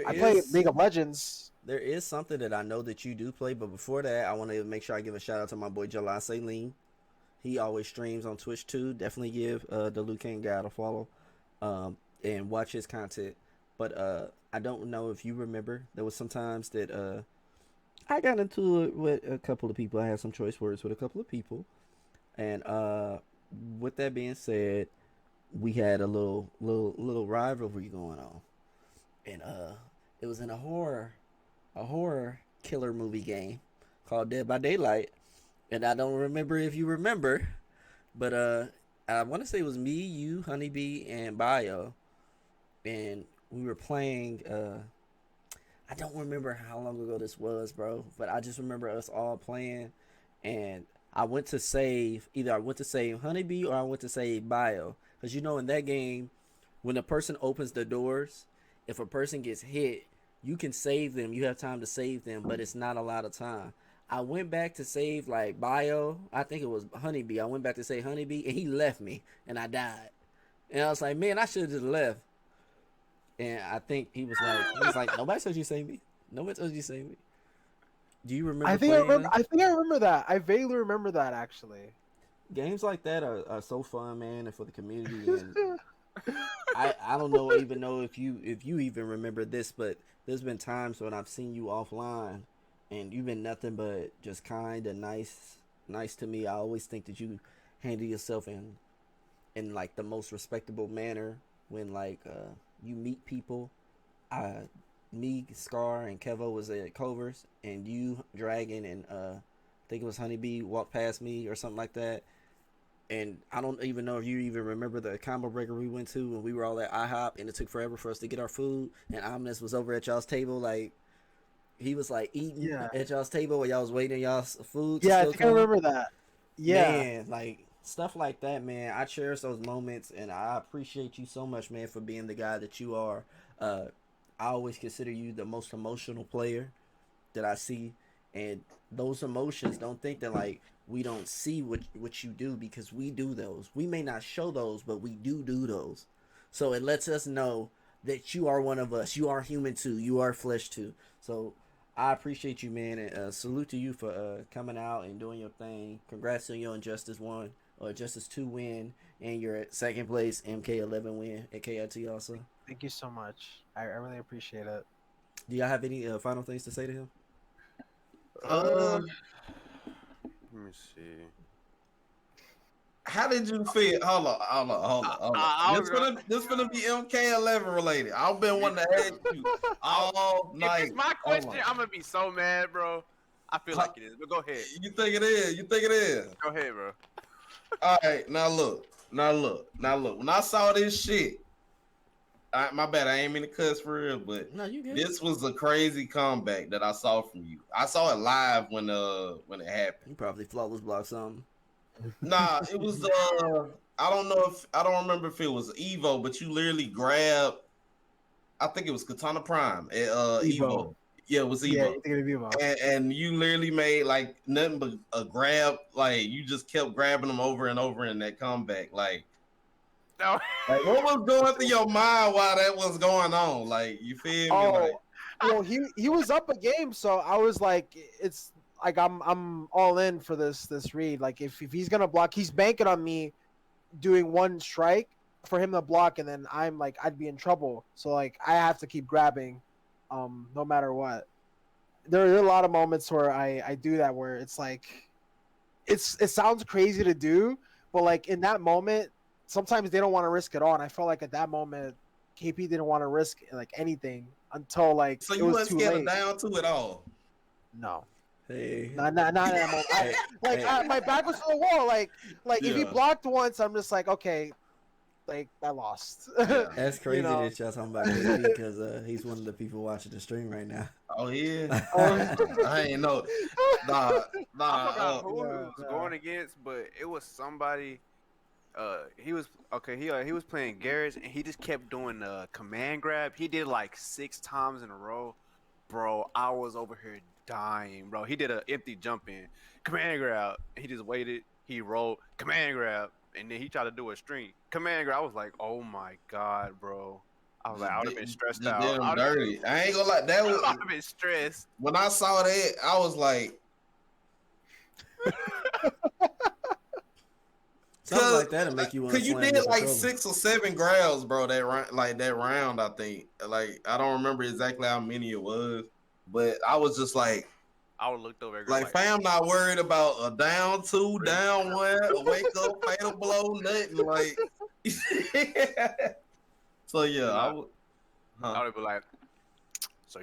[SPEAKER 3] I play League of Legends.
[SPEAKER 1] There is something that I know that you do play, but before that, I want to make sure I give a shout out to my boy July Sailean. He always streams on Twitch too. Definitely give the Liu Kang guy a follow and watch his content. But I don't know if you remember, there was sometimes that I got into it with a couple of people. I had some choice words with a couple of people, and with that being said, we had a little rivalry going on, and it was in a horror killer movie game called Dead by Daylight, and I don't remember if you remember, but I want to say it was me, you, Honeybee, and Bio, and we were playing. I don't remember how long ago this was, bro, but I just remember us all playing, and I went to save, either I went to save Honeybee or I went to save Bio, because you know in that game, when a person opens the doors, if a person gets hit, you can save them, you have time to save them, but it's not a lot of time. I went back to save like Bio, I think it was Honeybee, I went back to save Honeybee, and he left me, and I died, and I was like, man, I should have just left. And I think he was like, nobody told you to save me. Nobody told you to save me. Do you remember?
[SPEAKER 3] I think I remember that. I vaguely remember that actually.
[SPEAKER 1] Games like that are so fun, man, and for the community. And I don't even know if you even remember this, but there's been times when I've seen you offline, and you've been nothing but just kind and nice to me. I always think that you handle yourself in like the most respectable manner when like you meet people. me, Scar, and Kevo was at Culver's, and you, Dragon, and I think it was Honeybee walked past me or something like that. And I don't even know if you even remember the combo breaker we went to when we were all at IHOP, and it took forever for us to get our food. And Omnis was over at y'all's table, like he was like eating at y'all's table while y'all was waiting y'all's food.
[SPEAKER 3] Yeah, I think I remember that. Yeah,
[SPEAKER 1] man, like stuff like that, man. I cherish those moments, and I appreciate you so much, man, for being the guy that you are. I always consider you the most emotional player that I see, and those emotions, don't think that like we don't see what you do, because we do those. We may not show those, but we do those. So it lets us know that you are one of us. You are human too. You are flesh too. So I appreciate you, man, and salute to you for coming out and doing your thing. Congrats on your Injustice 1 or Justice 2 win, and your second place MK11 win at KIT also.
[SPEAKER 3] Thank you so much. I really appreciate it.
[SPEAKER 1] Do y'all have any final things to say to him?
[SPEAKER 5] Let me see.
[SPEAKER 4] How did you feel? Hold on. This gonna be MK11 related. I've been wanting to ask you all night.
[SPEAKER 5] If it's my question, I'm gonna be so mad, bro. I feel like it is, but go ahead.
[SPEAKER 4] You think it is?
[SPEAKER 5] Go ahead, bro.
[SPEAKER 4] All right, now look. When I saw this shit, my bad, I ain't mean to cuss for real, but
[SPEAKER 1] no, you good.
[SPEAKER 4] This was a crazy comeback that I saw from you. I saw it live when it happened.
[SPEAKER 1] You probably flawless block something.
[SPEAKER 4] Nah, it was I don't remember if it was Evo, but you literally grabbed, I think it was Katana Prime at Evo. Yeah, it was Evo.
[SPEAKER 3] Yeah, you think of Evo.
[SPEAKER 4] And you literally made like nothing but a grab, like you just kept grabbing them over and over in that comeback. Like,
[SPEAKER 5] no.
[SPEAKER 4] Like what was going through your mind while that was going on? Like, you feel me? Like,
[SPEAKER 3] well, he was up a game, so I was like, it's like I'm all in for this read. Like if he's gonna block, he's banking on me doing one strike for him to block, and then I'm like, I'd be in trouble. So like I have to keep grabbing, no matter what. There are a lot of moments where I do that, where it's like, it sounds crazy to do, but like in that moment, sometimes they don't want to risk it all, and I felt like at that moment, KP didn't want to risk like anything until like
[SPEAKER 4] so
[SPEAKER 3] it
[SPEAKER 4] you
[SPEAKER 3] was
[SPEAKER 4] wasn't
[SPEAKER 3] too
[SPEAKER 4] scared
[SPEAKER 3] late.
[SPEAKER 4] down to it all.
[SPEAKER 3] No.
[SPEAKER 1] Hey.
[SPEAKER 3] Not at that moment. My back was to the wall. Like if he blocked once, I'm just like, okay, like I lost.
[SPEAKER 1] That's crazy
[SPEAKER 3] You know?
[SPEAKER 1] that y'all talking about KP, because he's one of the people watching the stream right now.
[SPEAKER 4] Oh yeah. I ain't know. Nah.
[SPEAKER 5] I forgot who he was going against, but it was somebody. He was playing Garrett, and he just kept doing the command grab. He did like 6 times in a row, bro. I was over here dying, bro. He did an empty jump in, command grab. He just waited. He rolled, command grab, and then he tried to do a string, command grab. I was like, oh my god, bro. I was like, I would have been stressed out.
[SPEAKER 4] Damn dirty. I ain't gonna lie. That was.
[SPEAKER 5] I would have been stressed.
[SPEAKER 4] When I saw that, I was like.
[SPEAKER 1] Something like that'll make you want to.
[SPEAKER 4] Cause you did like 6 or 7 grabs, bro. That round, I think. Like I don't remember exactly how many it was, but I was just like,
[SPEAKER 5] I would looked over.
[SPEAKER 4] Like fam, not worried about a down 2, down 1, a wake up, fatal blow, nothing. Like, so yeah, I
[SPEAKER 5] would be like, so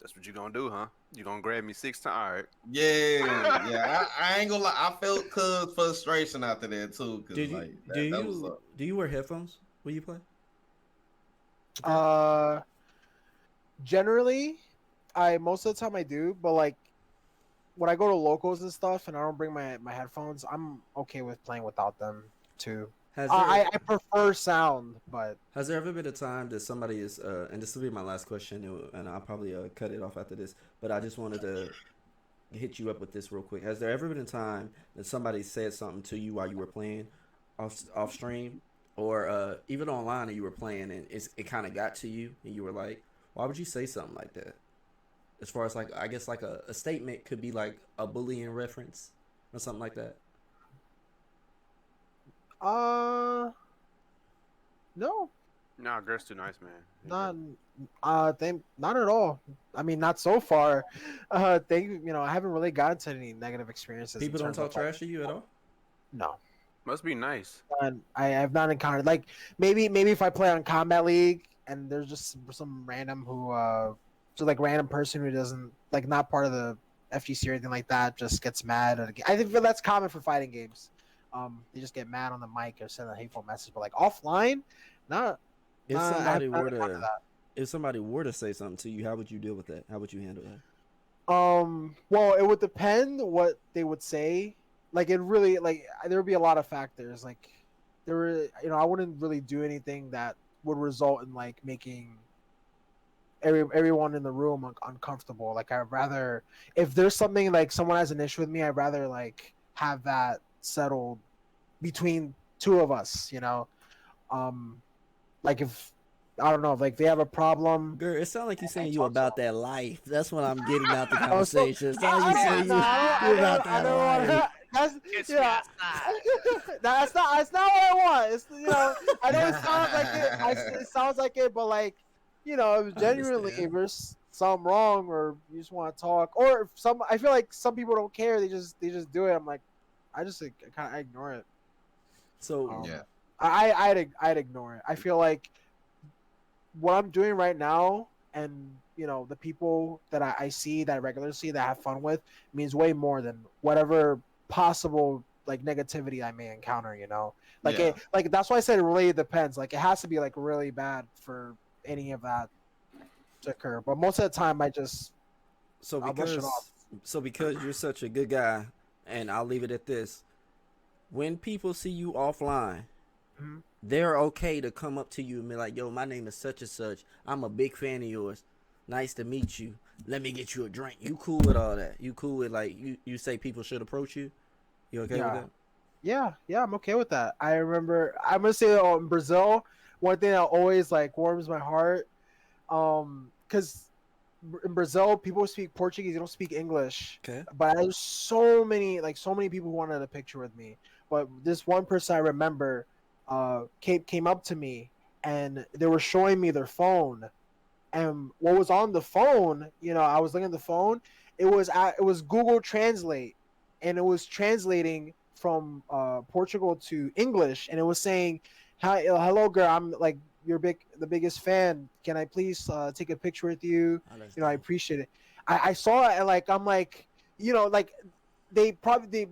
[SPEAKER 5] that's what you gonna do, huh? You gonna grab me 6 times? All right.
[SPEAKER 4] Yeah. I ain't gonna lie. I felt cuz frustration after that too. Cause
[SPEAKER 1] do you wear headphones when you play?
[SPEAKER 3] Generally, most of the time I do, but like when I go to locals and stuff, and I don't bring my headphones, I'm okay with playing without them too. I prefer sound, but
[SPEAKER 1] has there ever been a time that somebody is and this will be my last question, and I'll probably cut it off after this, but I just wanted to hit you up with this real quick. Has there ever been a time that somebody said something to you while you were playing off stream, or even online, and you were playing and it kind of got to you and you were like, why would you say something like that? As far as like, I guess like a statement could be like a bullying reference or something like that.
[SPEAKER 3] No.
[SPEAKER 5] Nah, girl's too nice, man.
[SPEAKER 3] Not at all. I mean, not so far. I haven't really gotten to any negative experiences.
[SPEAKER 1] People don't talk trash to you at all?
[SPEAKER 3] No.
[SPEAKER 5] Must be nice.
[SPEAKER 3] I have not encountered, like, maybe if I play on Combat League and there's just some random just like random person who doesn't like not part of the FGC or anything like that just gets mad at a game. I think that's common for fighting games. They just get mad on the mic or send a hateful message, but like offline, not.
[SPEAKER 1] If
[SPEAKER 3] I
[SPEAKER 1] somebody
[SPEAKER 3] haven't
[SPEAKER 1] were
[SPEAKER 3] encountered
[SPEAKER 1] to
[SPEAKER 3] that.
[SPEAKER 1] if somebody were to say something to you, how would you deal with that? How would you handle that?
[SPEAKER 3] Well, it would depend what they would say. Like it really like there would be a lot of factors. Like there were, I wouldn't really do anything that would result in like making everyone in the room uncomfortable. Like I'd rather, if there's something like someone has an issue with me, I'd rather like have that settled between two of us. Like if I don't know, like they have a problem.
[SPEAKER 1] Girl, it sounds like you saying you about that life. That's what I'm getting out the
[SPEAKER 3] Oh, so-
[SPEAKER 1] conversation. It sounds like you
[SPEAKER 3] I
[SPEAKER 1] saying
[SPEAKER 3] don't-
[SPEAKER 1] you about
[SPEAKER 3] I
[SPEAKER 1] that
[SPEAKER 3] don't
[SPEAKER 1] life.
[SPEAKER 3] wanna- That's not what I want. It's I know it sounds like it. It sounds like it, but like if genuinely if there's something wrong or you just want to talk, or if I feel like some people don't care. They just do it. I'm like, I just kind of ignore it.
[SPEAKER 1] So
[SPEAKER 4] Yeah.
[SPEAKER 3] I'd ignore it. I feel like what I'm doing right now, and the people that I see, that I regularly see, that I have fun with, means way more than whatever possible like negativity I may encounter. Like
[SPEAKER 4] Yeah.
[SPEAKER 3] like that's why I said it really depends. Like it has to be like really bad for any of that to occur. But most of the time, I'll brush it off.
[SPEAKER 1] because you're such a good guy, and I'll leave it at this. When people see you offline,
[SPEAKER 3] Mhm.
[SPEAKER 1] they're okay to come up to you and be like, yo, my name is such and such. I'm a big fan of yours. Nice to meet you. Let me get you a drink. You cool with all that? You cool with like you say people should approach you? You okay with that?
[SPEAKER 3] Yeah, I'm okay with that. I remember I'm gonna say in Brazil, one thing that always like warms my heart, because in Brazil people speak Portuguese, they don't speak English.
[SPEAKER 1] Okay.
[SPEAKER 3] But there's so many people who wanted a picture with me. But this one person I remember, came up to me and they were showing me their phone, and what was on the phone, I was looking at the phone. It was Google Translate, and it was translating from Portugal to English, and it was saying, "Hi, hello, girl. I'm like the biggest fan. Can I please take a picture with you? I appreciate it." I saw it and like I'm like, like they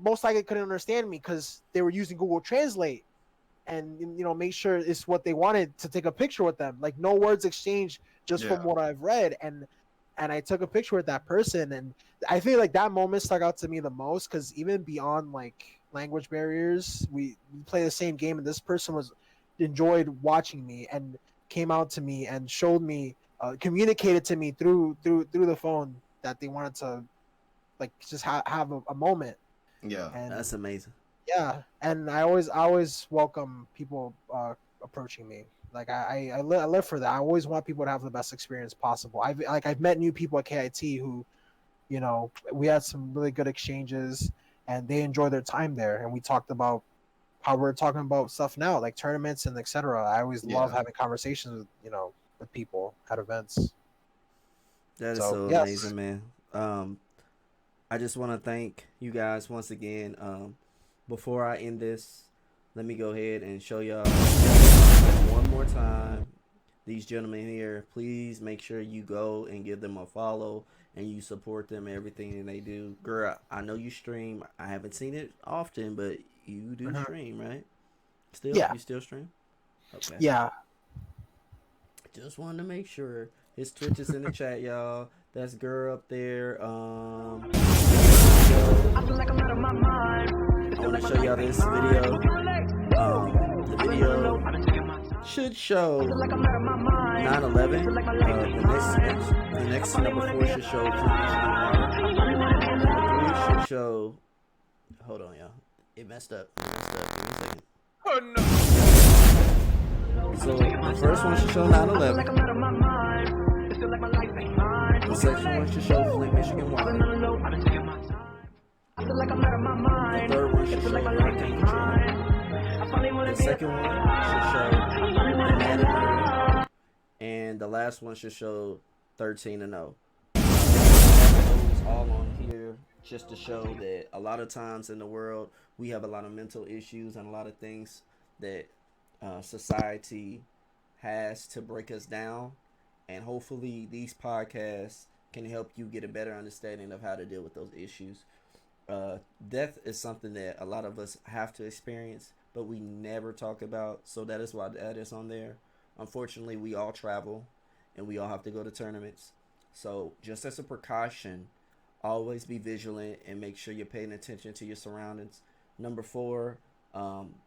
[SPEAKER 3] most likely couldn't understand me because they were using Google Translate, and make sure it's what they wanted to take a picture with them. Like no words exchanged, just from what I've read, and I took a picture with that person, and I feel like that moment stuck out to me the most because even beyond like language barriers, we play the same game, and this person enjoyed watching me and came out to me and showed me, communicated to me through the phone that they wanted to like just have a moment.
[SPEAKER 4] Yeah.
[SPEAKER 3] And
[SPEAKER 1] That's amazing.
[SPEAKER 3] yeah, and I always welcome people approaching me. Like I live for that. I always want people to have the best experience possible. I've met new people at KIT who, we had some really good exchanges, and they enjoyed their time there. And we talked about how we're talking about stuff now, like tournaments and etc. I always love having conversations with with people at events.
[SPEAKER 1] That is so amazing, man. I just want to thank you guys once again. Before I end this, let me go ahead and show y'all one more time. These gentlemen here, please make sure you go and give them a follow and you support them in everything that they do. Girl, I know you stream. I haven't seen it often, but you do stream, right? Still?
[SPEAKER 3] Yeah.
[SPEAKER 1] You still stream? Okay.
[SPEAKER 3] Yeah.
[SPEAKER 1] Just wanted to make sure. His Twitch is in the chat, y'all. That's girl up there. I want to show y'all this video. The video should show 9/11. The next number 4 should show Number 3 should show. Hold on, y'all. It messed up. Give me a second.
[SPEAKER 5] Oh no.
[SPEAKER 1] So the first one should show 9/11. The second one should show Flint, Michigan water. The third one should show Hurricane Katrina. The second one should show Canada. And the last one should show 13-0. Those all on here just to show that a lot of times in the world we have a lot of mental issues and a lot of things that society has to break us down, and hopefully these podcasts can help you get a better understanding of how to deal with those issues. Death is something that a lot of us have to experience, but we never talk about, so that is why that is on there. Unfortunately, we all travel, and we all have to go to tournaments. So just as a precaution, always be vigilant and make sure you're paying attention to your surroundings. Number 4,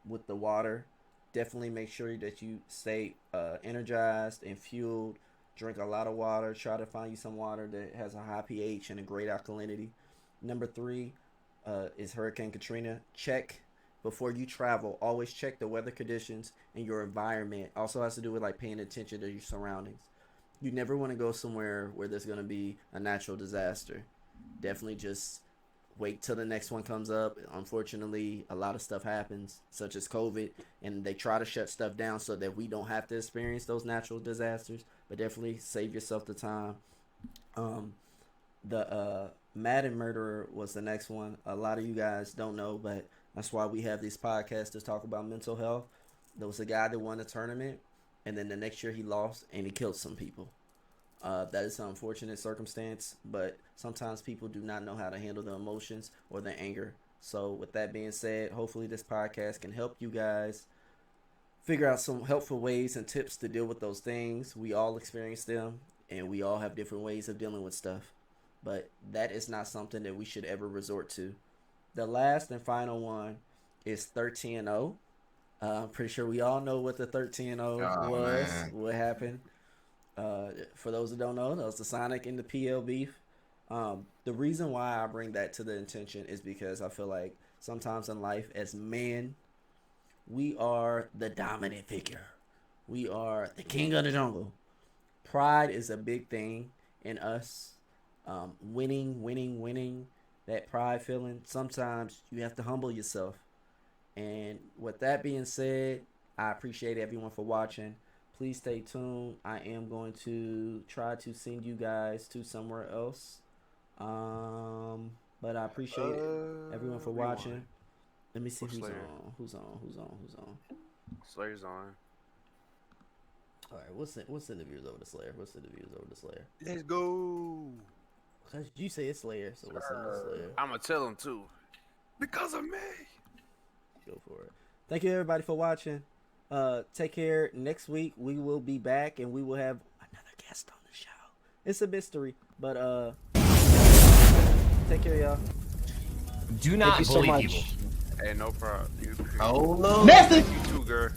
[SPEAKER 1] with the water, definitely make sure that you stay energized and fueled. Drink a lot of water. Try to find you some water that has a high pH and a great alkalinity. Number 3 is Hurricane Katrina. Check before you travel. Always check the weather conditions and your environment. Also has to do with like paying attention to your surroundings. You never want to go somewhere where there's going to be a natural disaster. Definitely just wait till the next one comes up. Unfortunately, a lot of stuff happens, such as COVID, and they try to shut stuff down so that we don't have to experience those natural disasters. But definitely save yourself the time. The Madden murderer was the next one. A lot of you guys don't know, but that's why we have these podcasts to talk about mental health. There was a guy that won a tournament, and then the next year he lost and he killed some people. That is an unfortunate circumstance, but sometimes people do not know how to handle their emotions or their anger. So with that being said, hopefully this podcast can help you guys figure out some helpful ways and tips to deal with those things. We all experience them, and we all have different ways of dealing with stuff. But that is not something that we should ever resort to. The last and final one is 13-0. I'm pretty sure we all know what the 13-0 was. Man. What happened. For those who don't know, that was the Sonic and the PL beef. The reason why I bring that to the attention is because I feel like sometimes in life as men, we are the dominant figure. We are the king of the jungle. Pride is a big thing in us. Winning. That pride feeling. Sometimes you have to humble yourself. And with that being said, I appreciate everyone for watching. Please stay tuned. I am going to try to send you guys to somewhere else. But I appreciate everyone for watching. Let me see who's on.
[SPEAKER 5] Slayer's on.
[SPEAKER 1] All right, what's the views over the Slayer?
[SPEAKER 5] Let's go.
[SPEAKER 1] Cause you say it's Slayer, so what's in the Slayer?
[SPEAKER 5] I'm gonna tell him too. Because of me.
[SPEAKER 1] Go for it. Thank you everybody for watching. Take care. Next week we will be back and we will have another guest on the show. It's a mystery, but take care, y'all.
[SPEAKER 9] Do not bully people.
[SPEAKER 5] Hey, no problem.
[SPEAKER 4] Oh no.
[SPEAKER 9] Message.
[SPEAKER 5] You too, girl.